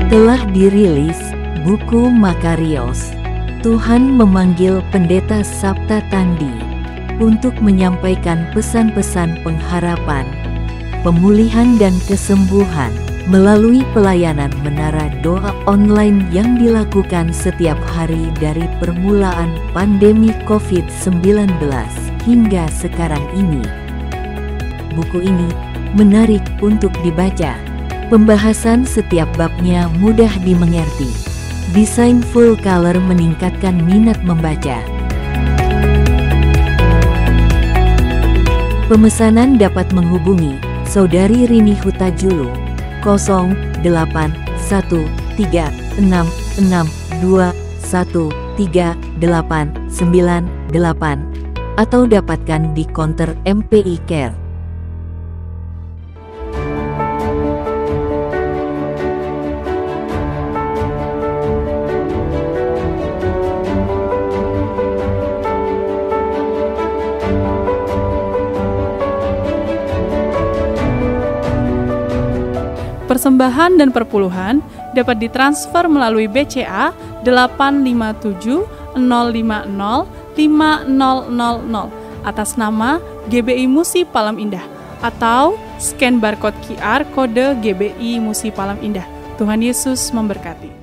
Telah dirilis buku Makarios. Tuhan memanggil Pendeta Sapta Tandi untuk menyampaikan pesan-pesan pengharapan, pemulihan dan kesembuhan melalui pelayanan Menara Doa Online yang dilakukan setiap hari dari permulaan pandemi COVID-19 hingga sekarang ini. Buku ini menarik untuk dibaca. Pembahasan setiap babnya mudah dimengerti. Desain full color meningkatkan minat membaca. Pemesanan dapat menghubungi Saudari Rini Hutajulu 081366213898 atau dapatkan di konter MPI Care. Persembahan dan perpuluhan dapat ditransfer melalui BCA 857 050 5000 atas nama GBI Musi Palem Indah atau scan barcode QR kode GBI Musi Palem Indah. Tuhan Yesus memberkati.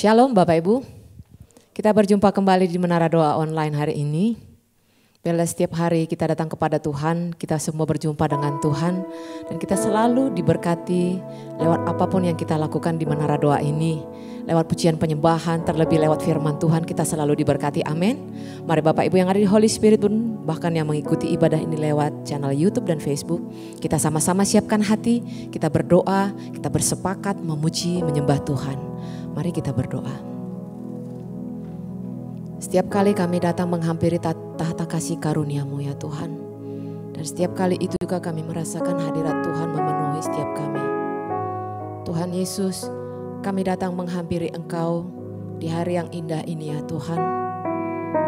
Shalom Bapak Ibu, kita berjumpa kembali di Menara Doa Online hari ini. Bila setiap hari kita datang kepada Tuhan, kita semua berjumpa dengan Tuhan dan kita selalu diberkati lewat apapun yang kita lakukan di Menara Doa ini. Lewat pujian penyembahan, terlebih lewat firman Tuhan kita selalu diberkati, amin. Mari Bapak Ibu yang ada di Holy Spirit pun bahkan yang mengikuti ibadah ini lewat channel YouTube dan Facebook, kita sama-sama siapkan hati, kita berdoa, kita bersepakat memuji, menyembah Tuhan. Mari kita berdoa. Setiap kali kami datang menghampiri tahta kasih karunia-Mu ya Tuhan. Dan setiap kali itu juga kami merasakan hadirat Tuhan memenuhi setiap kami. Tuhan Yesus, kami datang menghampiri Engkau di hari yang indah ini ya Tuhan.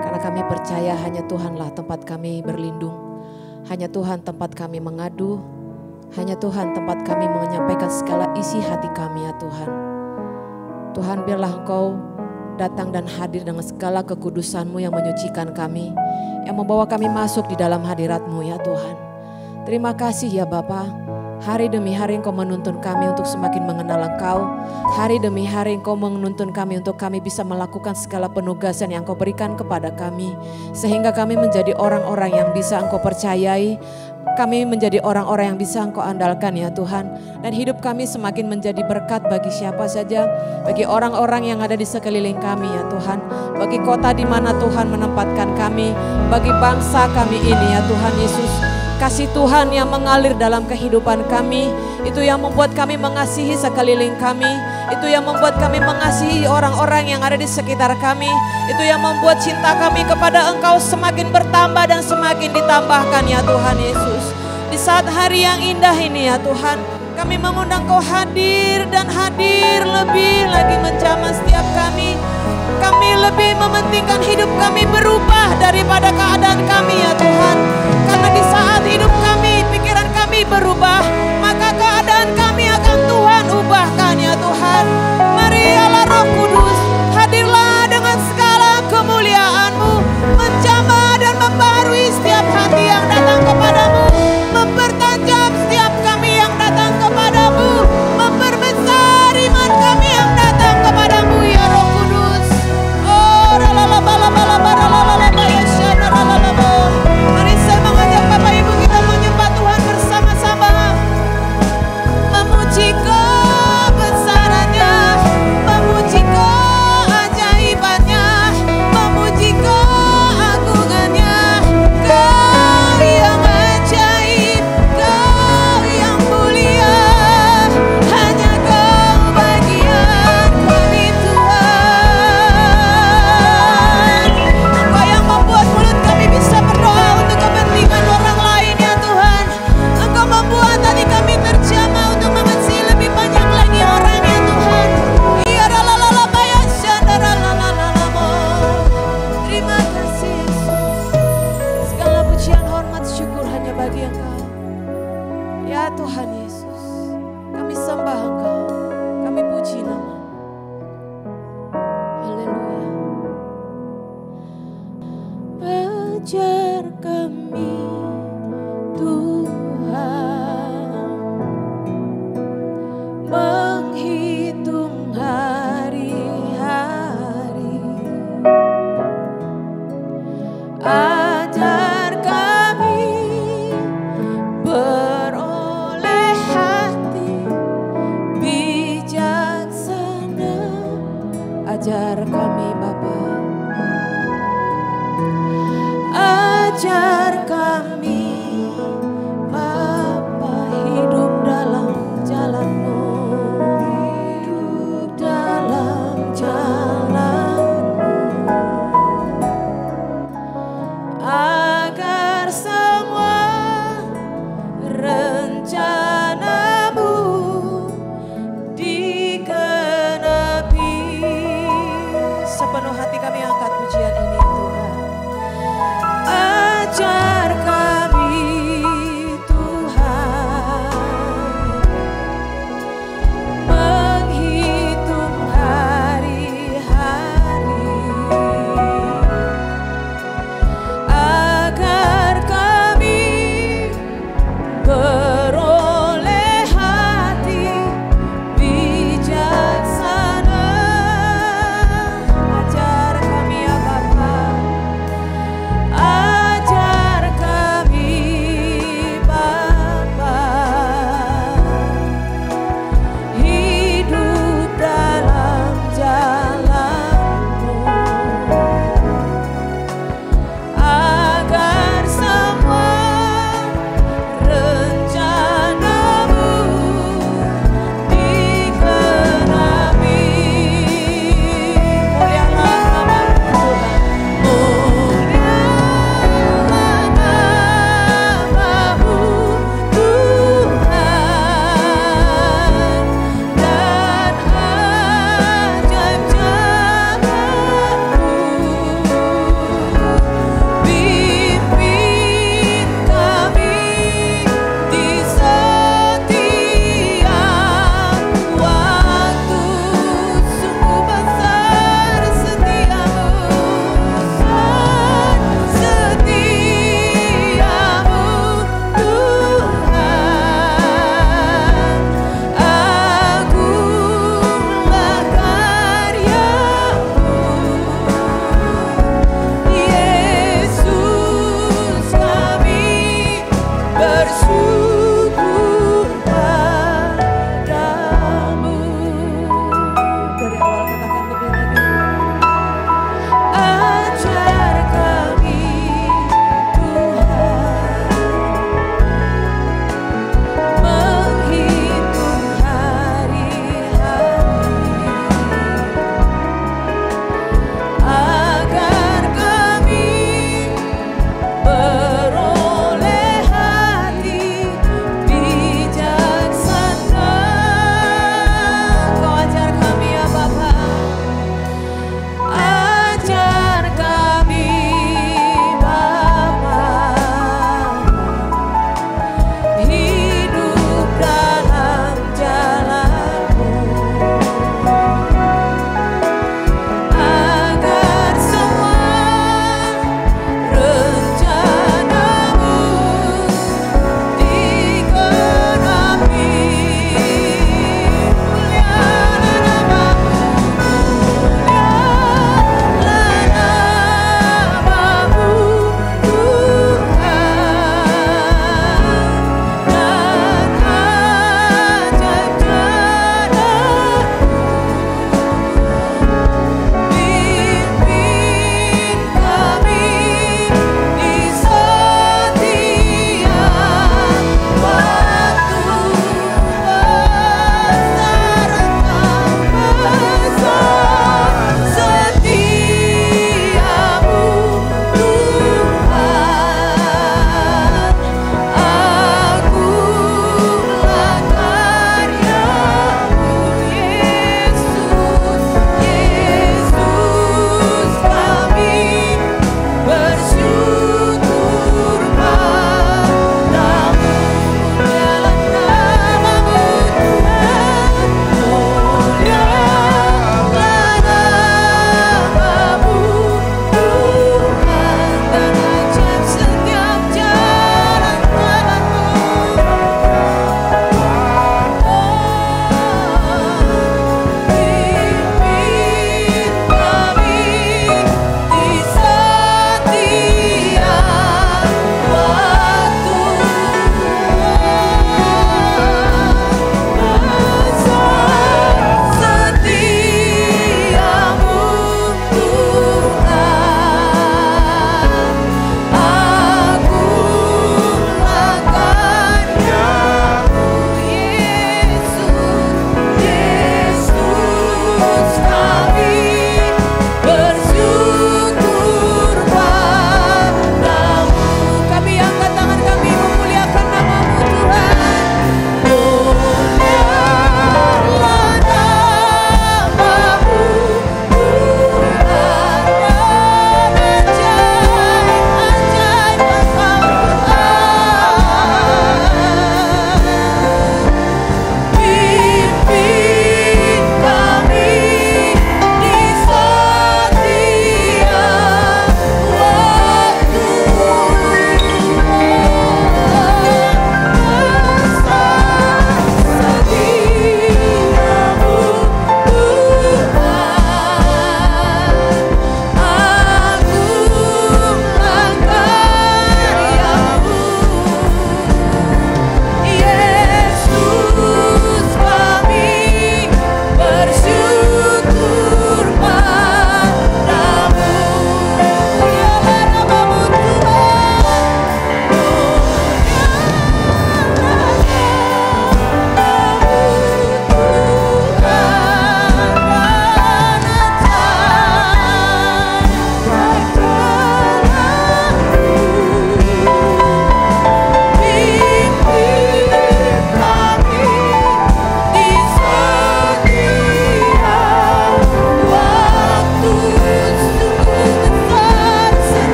Karena kami percaya hanya Tuhanlah tempat kami berlindung. Hanya Tuhan tempat kami mengadu. Hanya Tuhan tempat kami menyampaikan segala isi hati kami ya Tuhan. Tuhan, biarlah Engkau datang dan hadir dengan segala kekudusan-Mu yang menyucikan kami, yang membawa kami masuk di dalam hadirat-Mu ya Tuhan. Terima kasih ya Bapa. Hari demi hari Engkau menuntun kami untuk semakin mengenal Engkau. Hari demi hari Engkau menuntun kami untuk kami bisa melakukan segala penugasan yang Engkau berikan kepada kami. Sehingga kami menjadi orang-orang yang bisa Engkau percayai. Kami menjadi orang-orang yang bisa Engkau andalkan ya Tuhan. Dan hidup kami semakin menjadi berkat bagi siapa saja. Bagi orang-orang yang ada di sekeliling kami ya Tuhan. Bagi kota di mana Tuhan menempatkan kami. Bagi bangsa kami ini ya Tuhan Yesus. Kasih Tuhan yang mengalir dalam kehidupan kami, itu yang membuat kami mengasihi sekeliling kami, itu yang membuat kami mengasihi orang-orang yang ada di sekitar kami, itu yang membuat cinta kami kepada Engkau semakin bertambah dan semakin ditambahkan ya Tuhan Yesus. Di saat hari yang indah ini ya Tuhan, kami mengundang Kau hadir dan hadir lebih lagi menjamah setiap kami. Kami lebih mementingkan hidup kami berubah daripada keadaan kami ya Tuhan. Karena di saat hidup kami, pikiran kami berubah, maka keadaan kami akan Tuhan ubahkan ya Tuhan. Mari Allah Roh Kudus, hadirlah dengan segala kemuliaan-Mu, menjamah dan membarui setiap hati yang datang kepadamu, mempertajam setiap kami yang datang kepadamu, memperbesar iman kami yang datang kepadamu ya Roh Kudus. Mari saya mengajak Bapak Ibu kita menyembah Tuhan bersama-sama, memuji kebesarannya, memuji keajaibannya, memuji keagungannya. Kau yang ajaib, Kau yang mulia, hanya Kau bagian kami Tuhan. Engkau yang membuat mulut kami bisa berdoa untuk kepentingan orang lain ya Tuhan. Engkau membuat hati kami terjamah untuk mengasihi lebih banyak lagi orang ya Tuhan. Terima kasih Yesus. Segala pujian, hormat, syukur hanya bagi Engkau ya Tuhan Yesus. Kami sembah Engkau, kami puji nama. Haleluya. Ajar kami Tuhan menghitung hari-hari. Ajar kami beroleh hati bijaksana. Ajar kami Bapa, ajar kami Bapa hidup dalam jalan-Mu, hidup dalam jalan-Mu.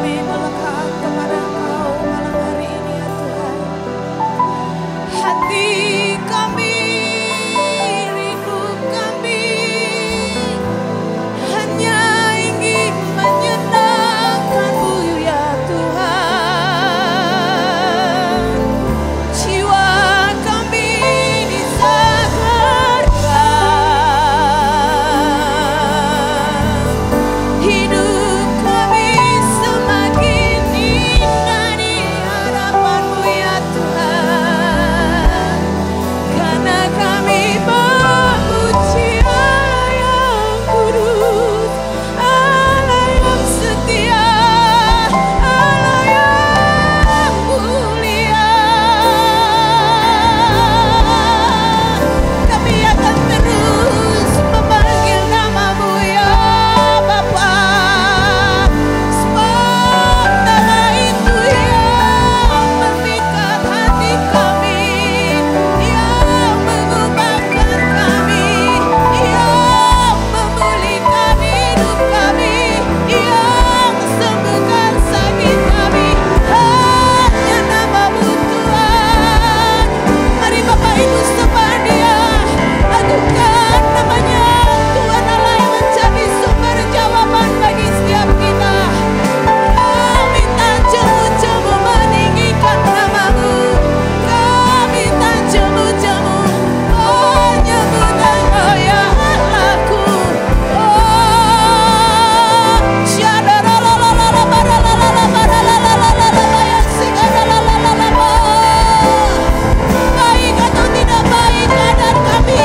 kami melekat kepada Engkau malam hari ini ya Tuhan. Hati kami, rindu kami hanya ingin menyenangkan-Mu ya Tuhan. Jiwa kami disadarkan, hidup kami semakin indah di hadapan-Mu ya Tuhan. Karena kami memuji Allah yang kudus, Allah yang setia, Allah yang mulia. Kami akan terus memanggil nama-Mu ya Bapa. Sebab nama itu yang memikat hati kami, yang mengubahkan kami, yang memulihkan hidup kami, yang sembuhkan sakit kami. Hanya nama-Mu Tuhan. Mari Bapak Ibu sembah Dia, agungkan namanya Tuhan Allah yang menjadi sumber jawaban bagi setiap kita. Kami tak jemu-jemu meninggikan nama-Mu, kami tak jemu-jemu menyebut Engkau ya Allahku. Baik atau tidak baik keadaan kami,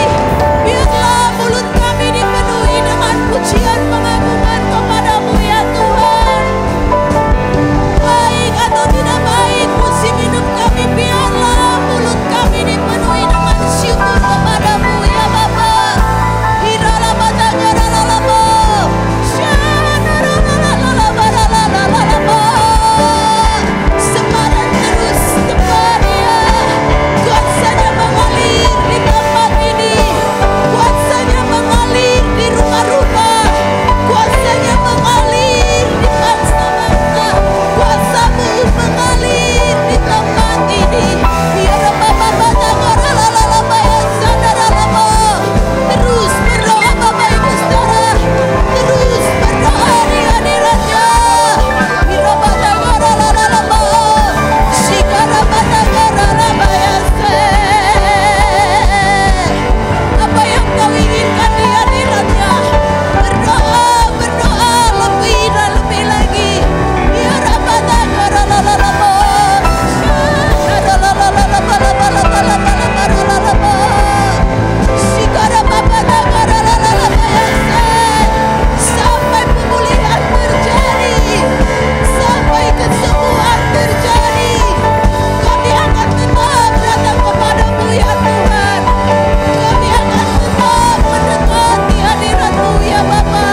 biarlah mulut kami dipenuhi dengan pujian pengagungan kepada-Mu ya Tuhan. Baik atau tidak baik musim hidup kami, biarlah mulut kami dipenuhi dengan syukur kepada-Mu ya Bapa. Semaran terus sembah Dia, kuasanya mengalir di tempat ini, kuasanya mengalir di rumah-rumah, kuasanya mengalir di bangsa-bangsa, kuasa-Mu mengalir di tempat ini. Biar terus berdoa Bapak Ibu Saudara, terus berdoa di hadirat-Nya. Apa yang kau inginkan di hadirat-Nya, berdoa, berdoa lebih dan lebih lagi. Sampai pemulihan terjadi, sampai kesembuhan terjadi, kami akan tetap datang kepada-Mu ya Tuhan. Kami akan tetap mendekat di hadirat-Mu ya Bapa.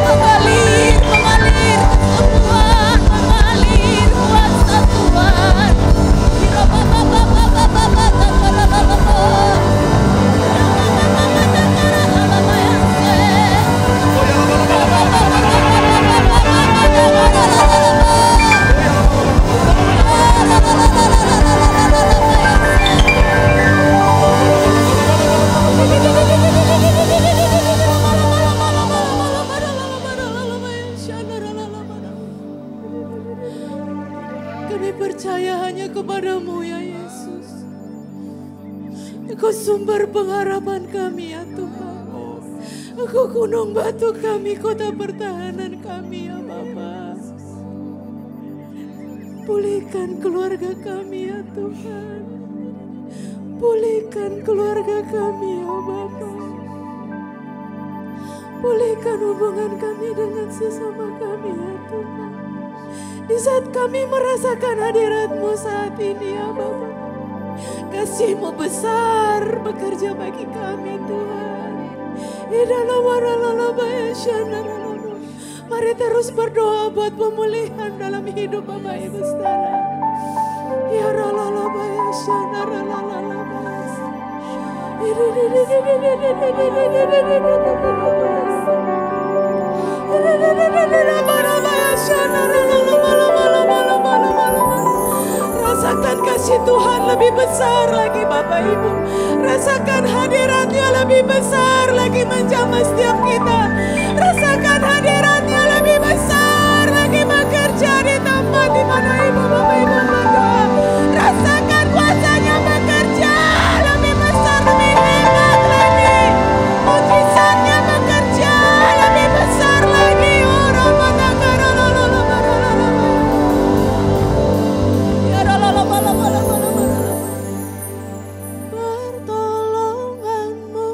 Mengalir, mengalir kesembuhan, mengalir kuasa Tuhan. Kami percaya hanya kepada-Mu ya Yesus. Engkau sumber pengharapan kami ya Tuhan. Engkau gunung batu kami, kota pertahanan kami ya Bapa. Pulihkan keluarga kami ya Tuhan. Pulihkan keluarga kami ya Bapa. Pulihkan hubungan kami dengan sesama kami ya Tuhan. Di saat kami merasakan hadirat-Mu saat ini ya Bapa, kasih-Mu besar bekerja bagi kami Tuhan. Mari terus berdoa buat pemulihan dalam hidup Bapak Ibu saudara. Ya rasakan kasih Tuhan lebih besar lagi Bapak Ibu. Rasakan hadiratnya lebih besar lagi menjamah setiap kita. Rasakan hadiratnya lebih besar lagi bekerja di tempat di mana Ibu Bapak Ibu berdoa. Rasakan kuasanya bekerja lebih besar, lebih hebat lagi. Mujizatnya bekerja lebih besar lagi. Pertolonganmu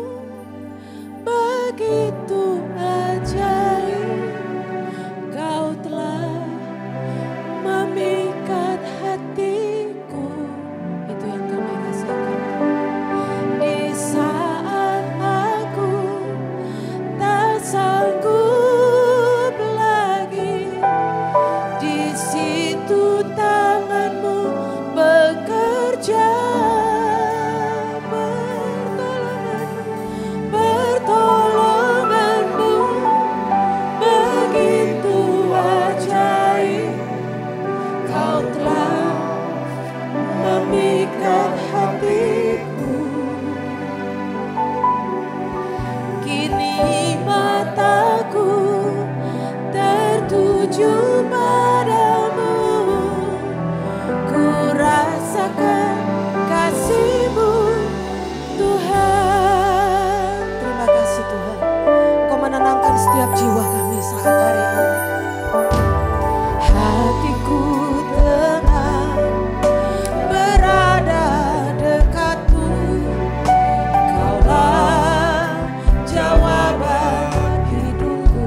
begitu ajaib, Kau telah memikat hatiku. Itu yang kami rasakan di saat aku tak sanggup lagi. Di situ tanganmu bekerja. Pertolonganmu begitu ajaib, Kau telah memikat hatiku. Kini mataku tertuju padamu, ku rasakan kasih-Mu Tuhan. Terima kasih Tuhan, Kau menenangkan setiap jiwa kami saat hari ini. Hatiku tenang berada dekat-Mu, Kaulah jawaban hidupku.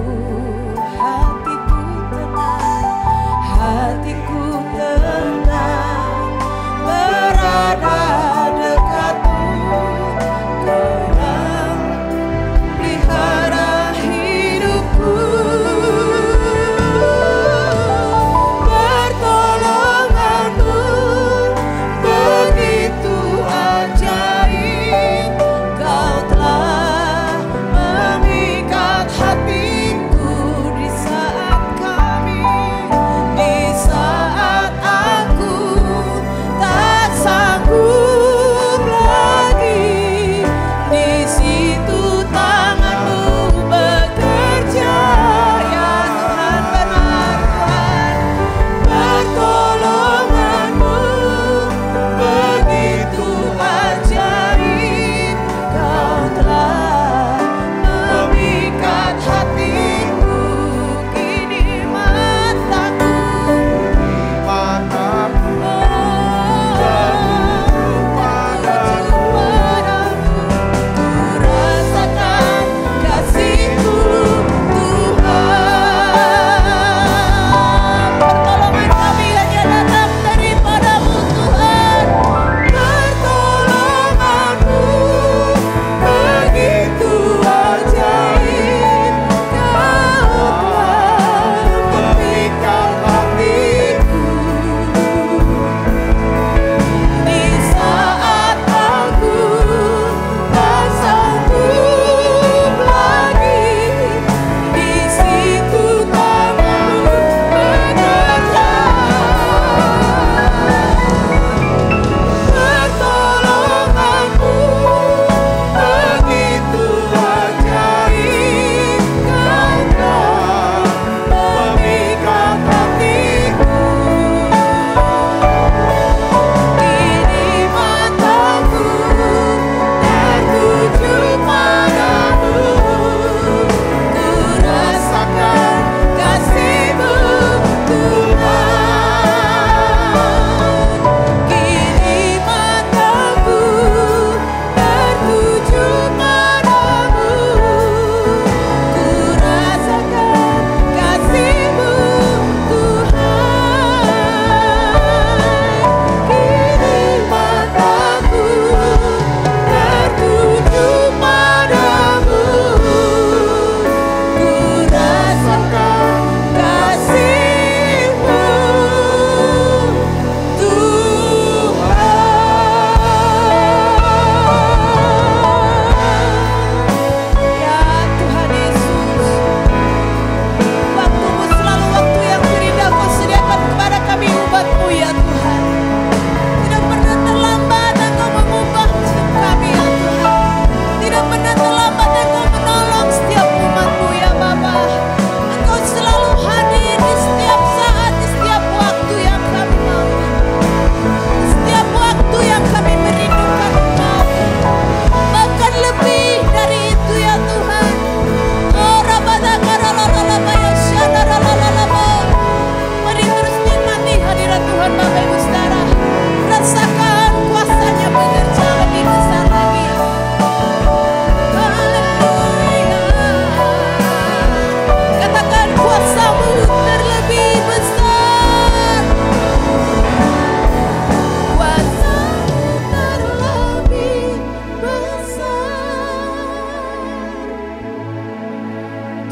Hatiku tenang berada dekat-Mu, Kaulah pelihara hidupku.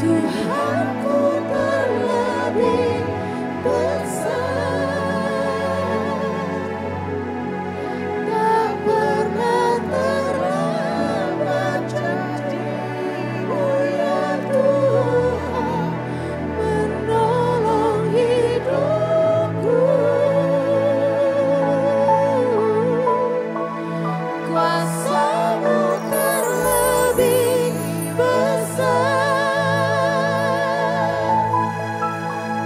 Tuhanku terlebih besar, tak pernah terlambat janji-Mu ya Tuhan, menolong hidupku. Kuasa-Mu terlebih besar,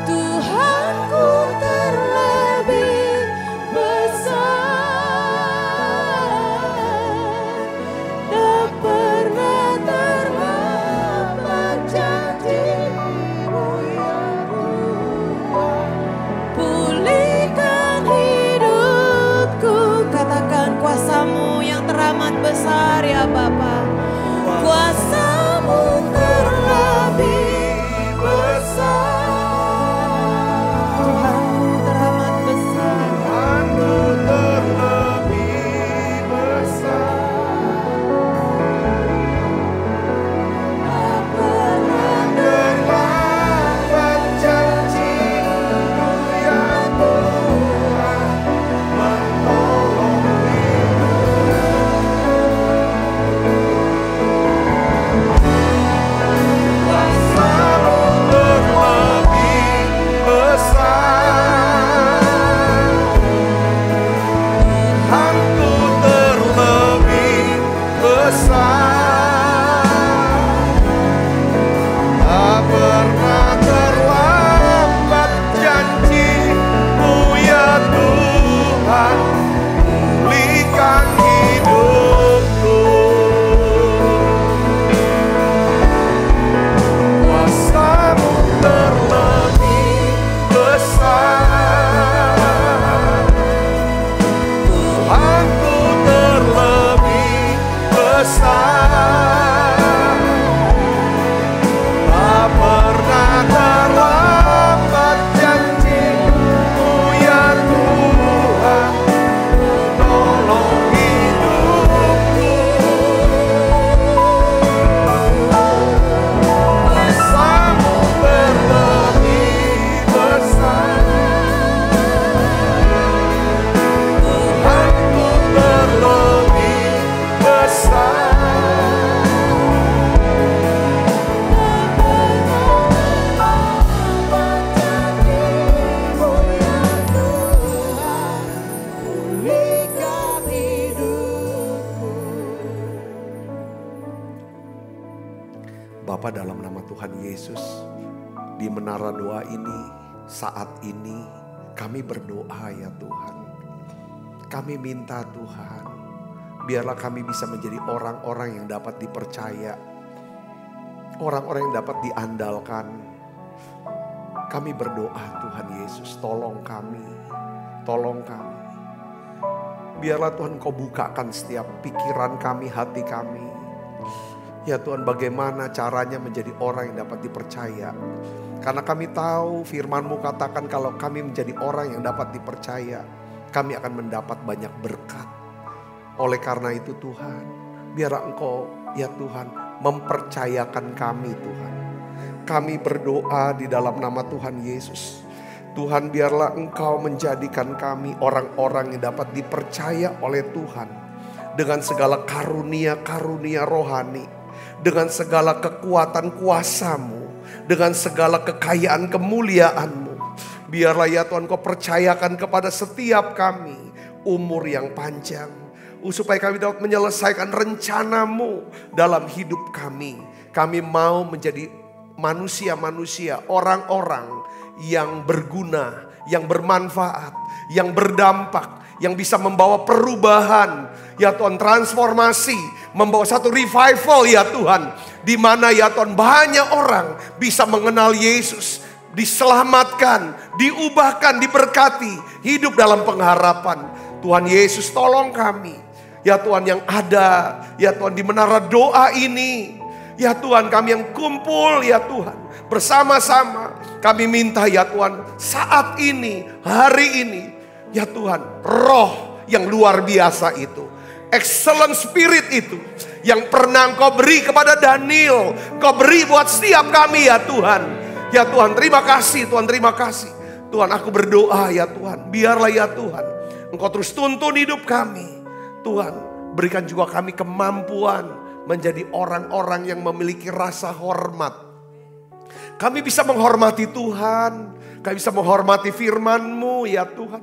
Tuhanku terlebih besar, tak pernah terlambat janji-Mu ya Tuhan, pulihkan hidupku. Katakan kuasa-Mu yang teramat besar ya Bapa. Kuasa-Mu terlebih besar, Tuhanku teramat besar. Tuhanku terlebih besar, Tak pernah terlambat janji-Mu ya Tuhan, menolong kuasa-Mu terlebih besar, Tuhanku terlebih besar, tak pernah terlambat janji-Mu ya Tuhan, pulihkan hidupku. Kuasa-Mu terlebih besar, Tuhanku terlebih besar, tak pernah terlambat janji-Mu ya Tuhan, menolong hidupku. Kuasa-Mu terlebih besar, Tuhanku terlebih besar, janji-Mu ya Tuhan, pulihkan hidupku. Bapa, dalam nama Tuhan Yesus, di menara doa ini, saat ini kami berdoa ya Tuhan. Kami minta Tuhan, biarlah kami bisa menjadi orang-orang yang dapat dipercaya, orang-orang yang dapat diandalkan. Kami berdoa Tuhan Yesus, tolong kami, tolong kami. Biarlah Tuhan Kau bukakan setiap pikiran kami, hati kami. Ya Tuhan, bagaimana caranya menjadi orang yang dapat dipercaya. Karena kami tahu firman-Mu katakan kalau kami menjadi orang yang dapat dipercaya, kami akan mendapat banyak berkat. Oleh karena itu Tuhan, biarlah Engkau ya Tuhan mempercayakan kami Tuhan. Kami berdoa di dalam nama Tuhan Yesus. Tuhan, biarlah Engkau menjadikan kami orang-orang yang dapat dipercaya oleh Tuhan. Dengan segala karunia-karunia rohani. Dengan segala kekuatan kuasa-Mu. Dengan segala kekayaan kemuliaan-Mu. Biarlah ya Tuhan Kau percayakan kepada setiap kami umur yang panjang. Supaya kami dapat menyelesaikan rencana-Mu dalam hidup kami. Kami mau menjadi manusia-manusia, orang-orang yang berguna, yang bermanfaat, yang berdampak, yang bisa membawa perubahan. Ya Tuhan, transformasi, membawa satu revival ya Tuhan. Di mana ya Tuhan banyak orang bisa mengenal Yesus, diselamatkan, diubahkan, diberkati, hidup dalam pengharapan. Tuhan Yesus, tolong kami. Ya Tuhan, yang ada ya Tuhan di menara doa ini. Ya Tuhan, kami yang kumpul ya Tuhan bersama-sama, kami minta ya Tuhan saat ini, hari ini ya Tuhan, roh yang luar biasa itu, excellent spirit itu Yang pernah Engkau beri kepada Daniel, Engkau beri buat setiap kami ya Tuhan. Ya Tuhan, terima kasih Tuhan, terima kasih. Tuhan, aku berdoa ya Tuhan, biarlah ya Tuhan Engkau terus tuntun hidup kami. Tuhan, berikan juga kami kemampuan menjadi orang-orang yang memiliki rasa hormat. Kami bisa menghormati Tuhan, kami bisa menghormati firman-Mu ya Tuhan.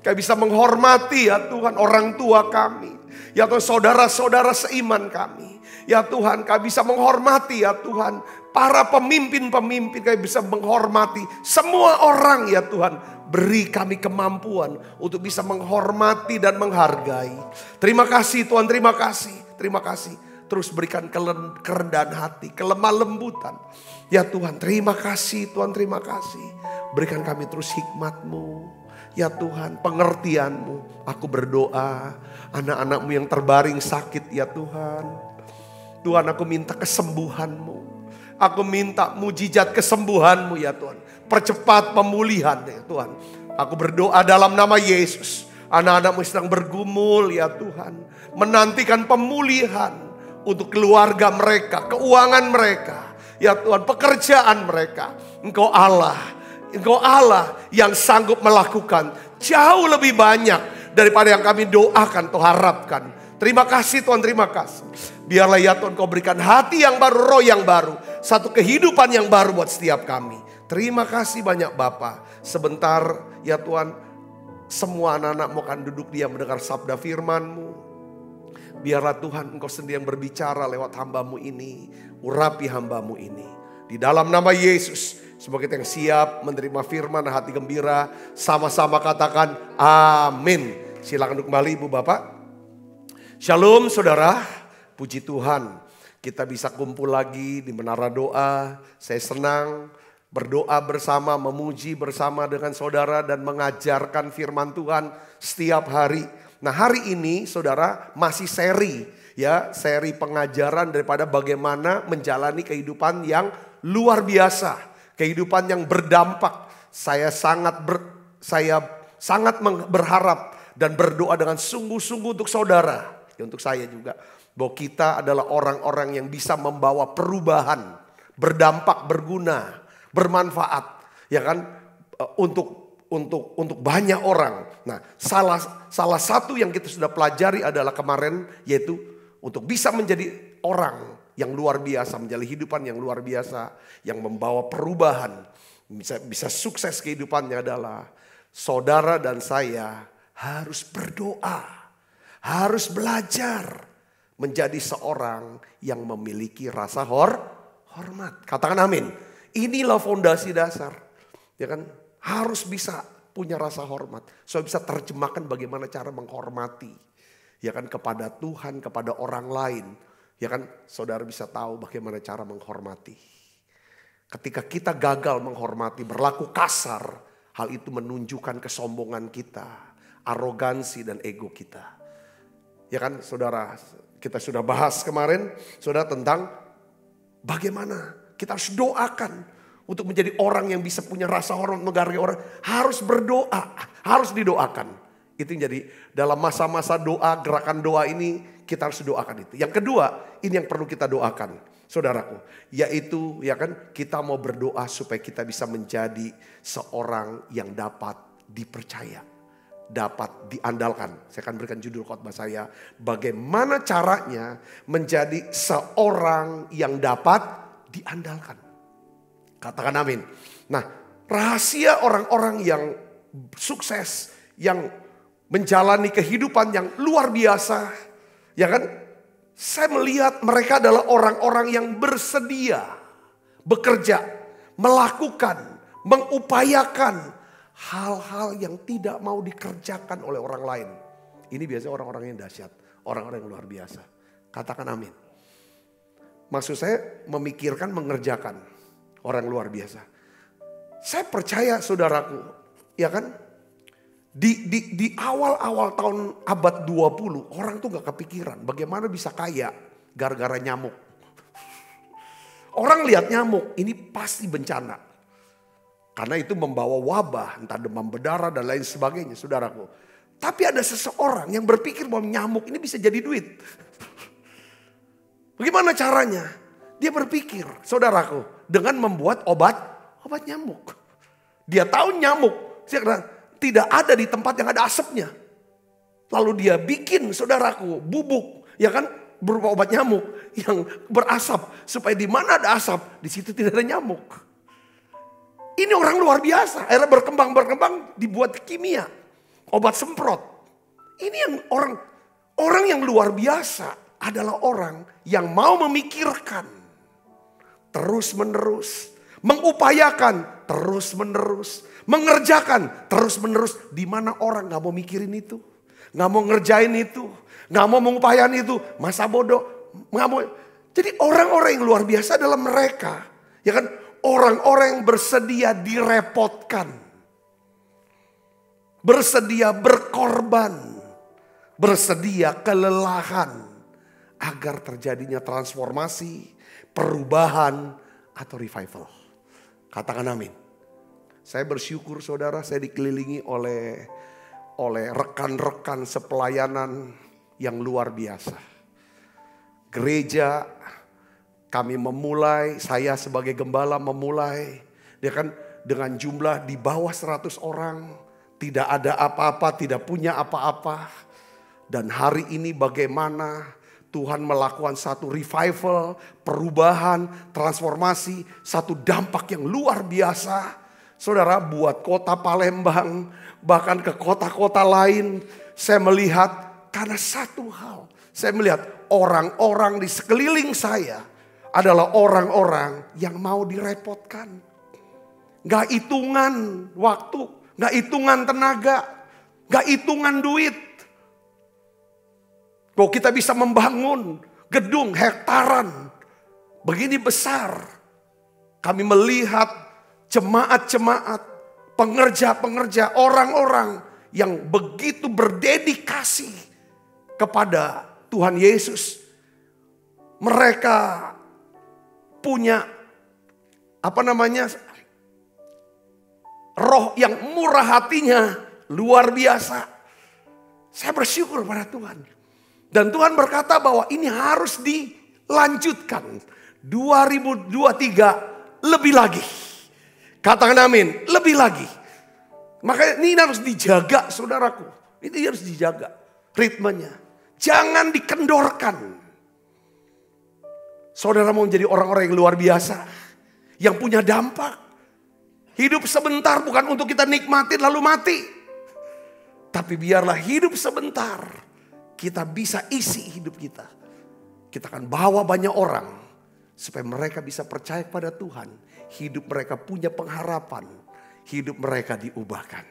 Kami bisa menghormati ya Tuhan orang tua kami. Ya Tuhan, saudara-saudara seiman kami. Ya Tuhan, kami bisa menghormati ya Tuhan para pemimpin-pemimpin. Kami bisa menghormati semua orang ya Tuhan. Beri kami kemampuan untuk bisa menghormati dan menghargai. Terima kasih Tuhan, terima kasih. Terima kasih. Terus berikan kerendahan hati, kelemah lembutan. Ya Tuhan, terima kasih Tuhan, terima kasih. Berikan kami terus hikmat-Mu. Ya Tuhan, pengertian-Mu. Aku berdoa, anak-anak-Mu yang terbaring sakit ya Tuhan. Tuhan, aku minta kesembuhan-Mu. Aku minta mujizat kesembuhan-Mu ya Tuhan. Percepat pemulihan ya Tuhan. Aku berdoa dalam nama Yesus. Anak-anak-Mu sedang bergumul ya Tuhan. Menantikan pemulihan untuk keluarga mereka, keuangan mereka. Ya Tuhan, pekerjaan mereka. Engkau Allah yang sanggup melakukan jauh lebih banyak daripada yang kami doakan atau harapkan. Terima kasih Tuhan, terima kasih. Biarlah ya Tuhan Kau berikan hati yang baru, roh yang baru. Satu kehidupan yang baru buat setiap kami. Terima kasih banyak Bapa. Sebentar ya Tuhan, semua anak-anak-Mu akan duduk diam mendengar sabda firman-Mu. Biarlah Tuhan Engkau sendiri yang berbicara lewat hamba-Mu ini. Urapi hamba-Mu ini. Di dalam nama Yesus. Semoga kita yang siap menerima firman dan hati gembira. Sama-sama katakan amin. Silakan duduk kembali Ibu Bapak. Shalom saudara. Puji Tuhan. Kita bisa kumpul lagi di menara doa. Saya senang berdoa bersama, memuji bersama dengan saudara dan mengajarkan firman Tuhan setiap hari. Nah hari ini saudara masih seri pengajaran daripada bagaimana menjalani kehidupan yang luar biasa, kehidupan yang berdampak. Saya sangat berharap dan berdoa dengan sungguh-sungguh untuk saudara, ya untuk saya juga, bahwa kita adalah orang-orang yang bisa membawa perubahan, berdampak, berguna, bermanfaat, ya kan, untuk banyak orang. Nah, salah satu yang kita sudah pelajari adalah kemarin, yaitu untuk bisa menjadi orang yang luar biasa, menjalani kehidupan yang luar biasa, yang membawa perubahan, bisa sukses kehidupannya adalah saudara dan saya harus berdoa, harus belajar menjadi seorang yang memiliki rasa hormat. Katakan amin. Inilah fondasi dasar, ya kan? Harus bisa punya rasa hormat. Supaya bisa terjemahkan bagaimana cara menghormati, ya kan, kepada Tuhan, kepada orang lain. Ya kan, saudara bisa tahu bagaimana cara menghormati. Ketika kita gagal menghormati, berlaku kasar, hal itu menunjukkan kesombongan kita, arogansi dan ego kita. Ya kan, saudara, kita sudah bahas kemarin, saudara, tentang bagaimana kita harus doakan untuk menjadi orang yang bisa punya rasa hormat, menghargai orang. Harus berdoa, harus didoakan. Itu yang jadi dalam masa-masa doa, gerakan doa ini kita harus doakan itu. Yang kedua, ini yang perlu kita doakan, saudaraku, yaitu ya kan, kita mau berdoa supaya kita bisa menjadi seorang yang dapat dipercaya, dapat diandalkan. Saya akan berikan judul khotbah saya, bagaimana caranya menjadi seorang yang dapat diandalkan. Katakan amin. Nah, rahasia orang-orang yang sukses, yang menjalani kehidupan yang luar biasa, ya kan? Saya melihat mereka adalah orang-orang yang bersedia bekerja, melakukan, mengupayakan hal-hal yang tidak mau dikerjakan oleh orang lain. Ini biasanya orang-orang yang dahsyat, orang-orang yang luar biasa. Katakan amin. Maksud saya memikirkan, mengerjakan orang luar biasa. Saya percaya saudaraku, ya kan? Di awal-awal tahun abad 20, orang tuh gak kepikiran bagaimana bisa kaya gara-gara nyamuk. Orang lihat nyamuk, ini pasti bencana. Karena itu membawa wabah, entah demam berdarah dan lain sebagainya, saudaraku. Tapi ada seseorang yang berpikir bahwa nyamuk ini bisa jadi duit. Bagaimana caranya? Dia berpikir, saudaraku, dengan membuat obat nyamuk. Dia tahu nyamuk tidak ada di tempat yang ada asapnya. Lalu dia bikin, saudaraku, bubuk, ya kan, berupa obat nyamuk yang berasap, supaya di mana ada asap, di situ tidak ada nyamuk. Ini orang luar biasa. Akhirnya berkembang, dibuat kimia, obat semprot. Ini yang orang yang luar biasa adalah orang yang mau memikirkan terus menerus, mengupayakan terus menerus, mengerjakan terus menerus. Di mana orang nggak mau mikirin itu, nggak mau ngerjain itu, nggak mau mengupayakan itu, masa bodoh, nggak mau. Jadi orang-orang yang luar biasa adalah mereka, ya kan, orang-orang yang bersedia direpotkan, bersedia berkorban, bersedia kelelahan agar terjadinya transformasi, perubahan atau revival. Katakan amin. Saya bersyukur saudara, saya dikelilingi oleh rekan-rekan sepelayanan yang luar biasa. Gereja kami memulai, saya sebagai gembala memulai, ya kan, dengan jumlah di bawah 100 orang, tidak ada apa-apa, tidak punya apa-apa. Dan hari ini bagaimana Tuhan melakukan satu revival, perubahan, transformasi, satu dampak yang luar biasa. Saudara, buat kota Palembang, bahkan ke kota-kota lain, saya melihat karena satu hal. Saya melihat orang-orang di sekeliling saya adalah orang-orang yang mau direpotkan. Gak hitungan waktu, gak hitungan tenaga, gak hitungan duit. Bahwa kita bisa membangun gedung hektaran begini besar. Kami melihat jemaat-jemaat, pengerja-pengerja, orang-orang yang begitu berdedikasi kepada Tuhan Yesus. Mereka punya roh yang murah hatinya luar biasa. Saya bersyukur pada Tuhan. Dan Tuhan berkata bahwa ini harus dilanjutkan. 2023 lebih lagi. Katakan amin, lebih lagi. Makanya ini harus dijaga saudaraku. Ini harus dijaga ritmenya. Jangan dikendorkan. Saudara mau menjadi orang-orang yang luar biasa. Yang punya dampak. Hidup sebentar bukan untuk kita nikmatin lalu mati. Tapi biarlah hidup sebentar. Kita bisa isi hidup kita. Kita akan bawa banyak orang. Supaya mereka bisa percaya kepada Tuhan. Hidup mereka punya pengharapan. Hidup mereka diubahkan.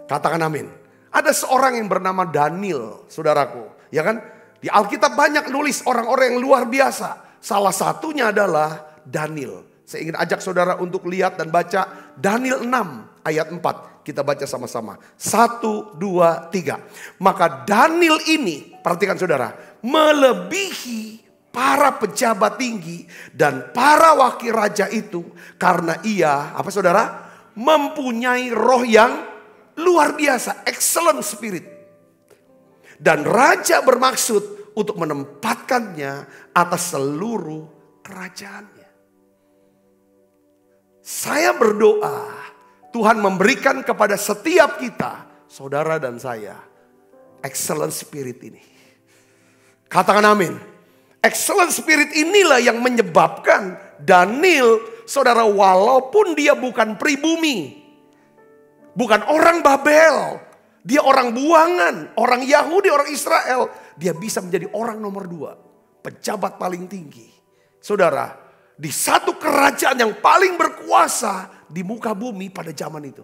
Katakan amin. Ada seorang yang bernama Daniel, saudaraku. Ya kan? Di Alkitab banyak nulis orang-orang yang luar biasa. Salah satunya adalah Daniel. Saya ingin ajak saudara untuk lihat dan baca Daniel 6 ayat 4. Kita baca sama-sama. 1, 2, 3. Maka Daniel ini, perhatikan saudara, melebihi para pejabat tinggi dan para wakil raja itu. Karena ia, apa saudara? Mempunyai roh yang luar biasa. Excellent spirit. Dan raja bermaksud untuk menempatkannya atas seluruh kerajaannya. Saya berdoa Tuhan memberikan kepada setiap kita, saudara dan saya, excellent spirit ini. Katakan amin. Excellent spirit inilah yang menyebabkan Daniel, saudara, walaupun dia bukan pribumi, bukan orang Babel, dia orang buangan, orang Yahudi, orang Israel, dia bisa menjadi orang nomor 2, pejabat paling tinggi. Saudara, di satu kerajaan yang paling berkuasa di muka bumi pada zaman itu.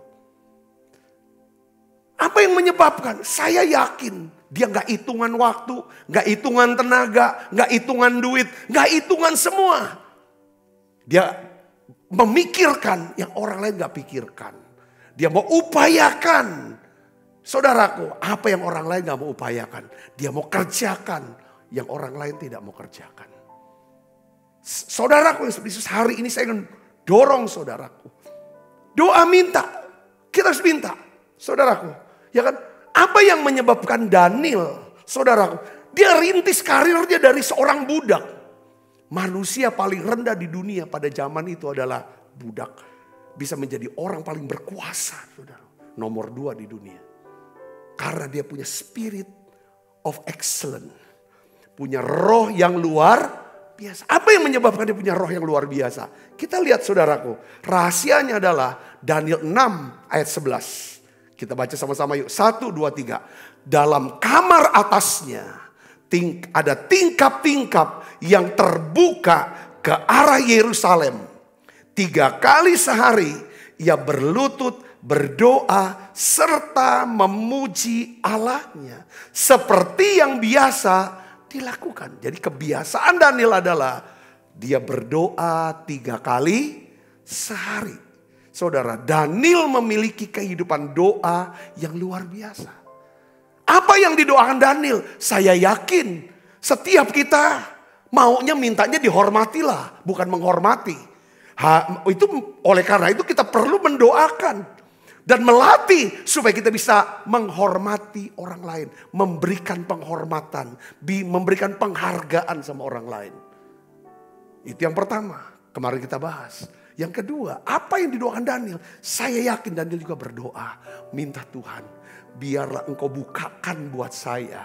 Apa yang menyebabkan? Saya yakin dia gak hitungan waktu, gak hitungan tenaga, gak hitungan duit, gak hitungan semua. Dia memikirkan yang orang lain gak pikirkan. Dia mau upayakan. Saudaraku, apa yang orang lain gak mau upayakan? Dia mau kerjakan yang orang lain tidak mau kerjakan. Saudaraku, hari ini saya ingin dorong saudaraku. Doa minta, kita harus minta, saudaraku. Ya kan? Apa yang menyebabkan Daniel, saudaraku, dia rintis karirnya dari seorang budak. Manusia paling rendah di dunia pada zaman itu adalah budak. Bisa menjadi orang paling berkuasa, saudara. Nomor 2 di dunia. Karena dia punya spirit of excellence. Punya roh yang luar biasa. Apa yang menyebabkan dia punya roh yang luar biasa? Kita lihat saudaraku. Rahasianya adalah Daniel 6 ayat 11. Kita baca sama-sama yuk. 1, 2, 3. Dalam kamar atasnya ada tingkap-tingkap yang terbuka ke arah Yerusalem. 3 kali sehari ia berlutut, berdoa, serta memuji Allahnya. Seperti yang biasa dilakukan. Jadi kebiasaan Daniel adalah dia berdoa 3 kali sehari. Saudara, Daniel memiliki kehidupan doa yang luar biasa. Apa yang didoakan Daniel? Saya yakin setiap kita maunya mintanya dihormatilah, bukan menghormati. Oleh karena itu kita perlu mendoakan dan melatih supaya kita bisa menghormati orang lain, memberikan penghormatan, memberikan penghargaan sama orang lain. Itu yang pertama, kemarin kita bahas. Yang kedua, apa yang didoakan Daniel? Saya yakin Daniel juga berdoa, minta Tuhan, biarlah engkau bukakan buat saya,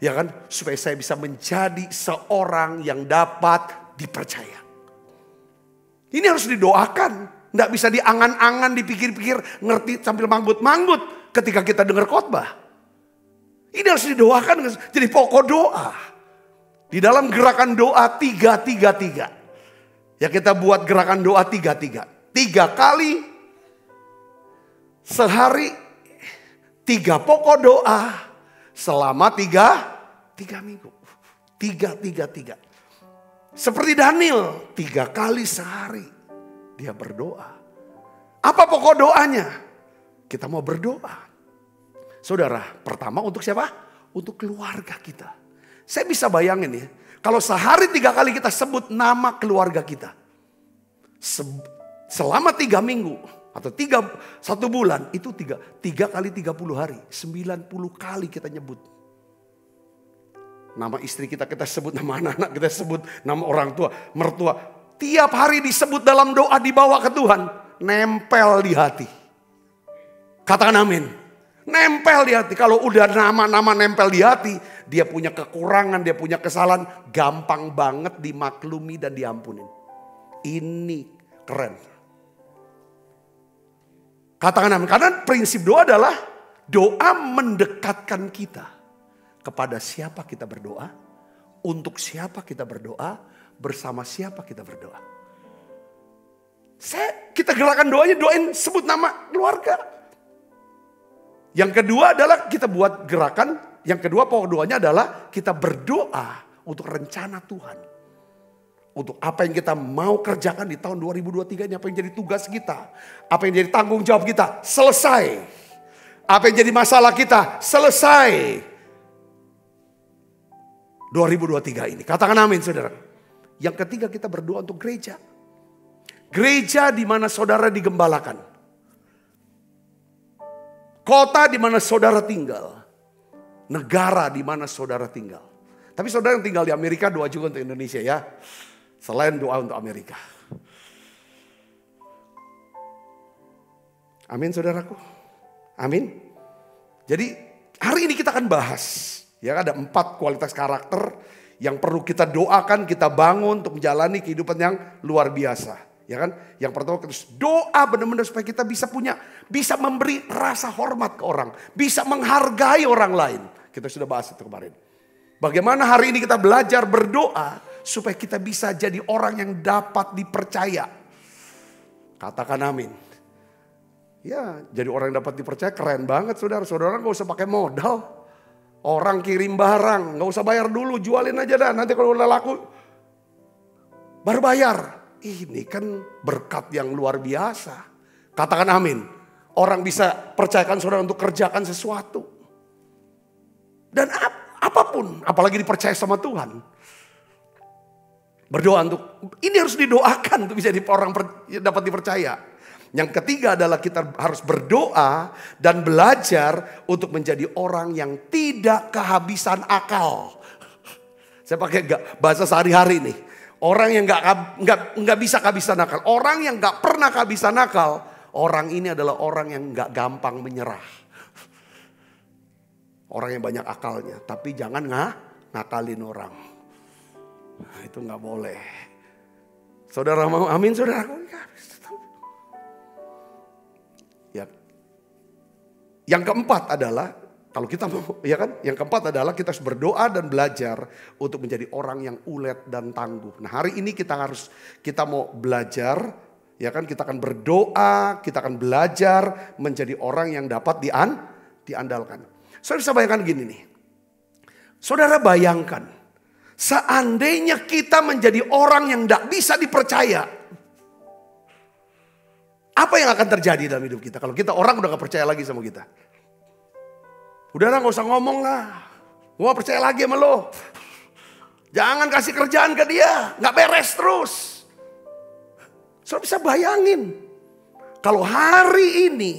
ya kan, supaya saya bisa menjadi seorang yang dapat dipercaya. Ini harus didoakan, nggak bisa diangan-angan, dipikir-pikir, ngerti sambil manggut-manggut ketika kita dengar khotbah. Ini harus didoakan, jadi pokok doa. Di dalam gerakan doa 3-3-3. Ya kita buat gerakan doa 3-3. 3 kali sehari, 3 pokok doa selama 3 minggu. 3-3-3. Seperti Daniel, 3 kali sehari dia berdoa. Apa pokok doanya? Kita mau berdoa. Saudara, pertama untuk siapa? Untuk keluarga kita. Saya bisa bayangin ya. Kalau sehari 3 kali kita sebut nama keluarga kita. Selama 3 minggu atau 1 bulan itu 3 kali 30 hari. 90 kali kita nyebut. Nama istri kita sebut, nama anak-anak kita sebut, nama orang tua, mertua. Tiap hari disebut dalam doa dibawa ke Tuhan. Nempel di hati. Katakan amin. Nempel di hati. Kalau udah nama-nama nempel di hati, dia punya kekurangan, dia punya kesalahan, gampang banget dimaklumi dan diampunin. Ini keren. Katakan amin. Karena prinsip doa adalah doa mendekatkan kita kepada siapa kita berdoa, untuk siapa kita berdoa, bersama siapa kita berdoa. Kita gerakan doanya, doain sebut nama keluarga. Yang kedua adalah kita buat gerakan, yang kedua pokok doanya adalah kita berdoa untuk rencana Tuhan. Untuk apa yang kita mau kerjakan di tahun 2023 ini, apa yang jadi tugas kita, apa yang jadi tanggung jawab kita, selesai. Apa yang jadi masalah kita, selesai. 2023 ini, katakan amin saudara. Yang ketiga kita berdoa untuk gereja. Gereja di mana saudara digembalakan. Kota di mana saudara tinggal. Negara di mana saudara tinggal. Tapi saudara yang tinggal di Amerika, doa juga untuk Indonesia ya. Selain doa untuk Amerika. Amin saudaraku. Amin. Jadi hari ini kita akan bahas. Ya, ada 4 kualitas karakter yang perlu kita doakan, kita bangun untuk menjalani kehidupan yang luar biasa. Ya kan? Yang pertama terus doa benar-benar supaya kita bisa memberi rasa hormat ke orang, bisa menghargai orang lain. Kita sudah bahas itu kemarin. Bagaimana hari ini kita belajar berdoa supaya kita bisa jadi orang yang dapat dipercaya. Katakan amin. Ya, jadi orang yang dapat dipercaya keren banget saudara. Saudara gak usah pakai modal. Orang kirim barang, gak usah bayar dulu, jualin aja dah. Nanti kalau udah laku, baru bayar. Ini kan berkat yang luar biasa. Katakan amin. Orang bisa percayakan saudara untuk kerjakan sesuatu. Dan apapun, apalagi dipercaya sama Tuhan. Berdoa untuk, ini harus didoakan untuk bisa orang dapat dipercaya. Yang ketiga adalah kita harus berdoa dan belajar untuk menjadi orang yang tidak kehabisan akal. Saya pakai bahasa sehari-hari nih. Orang yang nggak bisa kehabisan nakal. Orang yang nggak pernah kehabisan nakal. Orang ini adalah orang yang nggak gampang menyerah. Orang yang banyak akalnya. Tapi jangan ngakalin orang. Nah, itu nggak boleh. Saudara mau amin saudara? Ya. Yang keempat adalah, kalau kita mau, ya kan? Yang keempat adalah kita harus berdoa dan belajar untuk menjadi orang yang ulet dan tangguh. Nah, hari ini kita mau belajar, ya kan? Kita akan berdoa, kita akan belajar menjadi orang yang dapat diandalkan. Saudara bisa bayangkan gini nih. Saudara bayangkan, seandainya kita menjadi orang yang tidak bisa dipercaya, apa yang akan terjadi dalam hidup kita? Kalau kita orang udah gak percaya lagi sama kita. Udahlah gak usah ngomong lah. Gue gak percaya lagi sama lo. Jangan kasih kerjaan ke dia. Gak beres terus. Saudara bisa bayangin. Kalau hari ini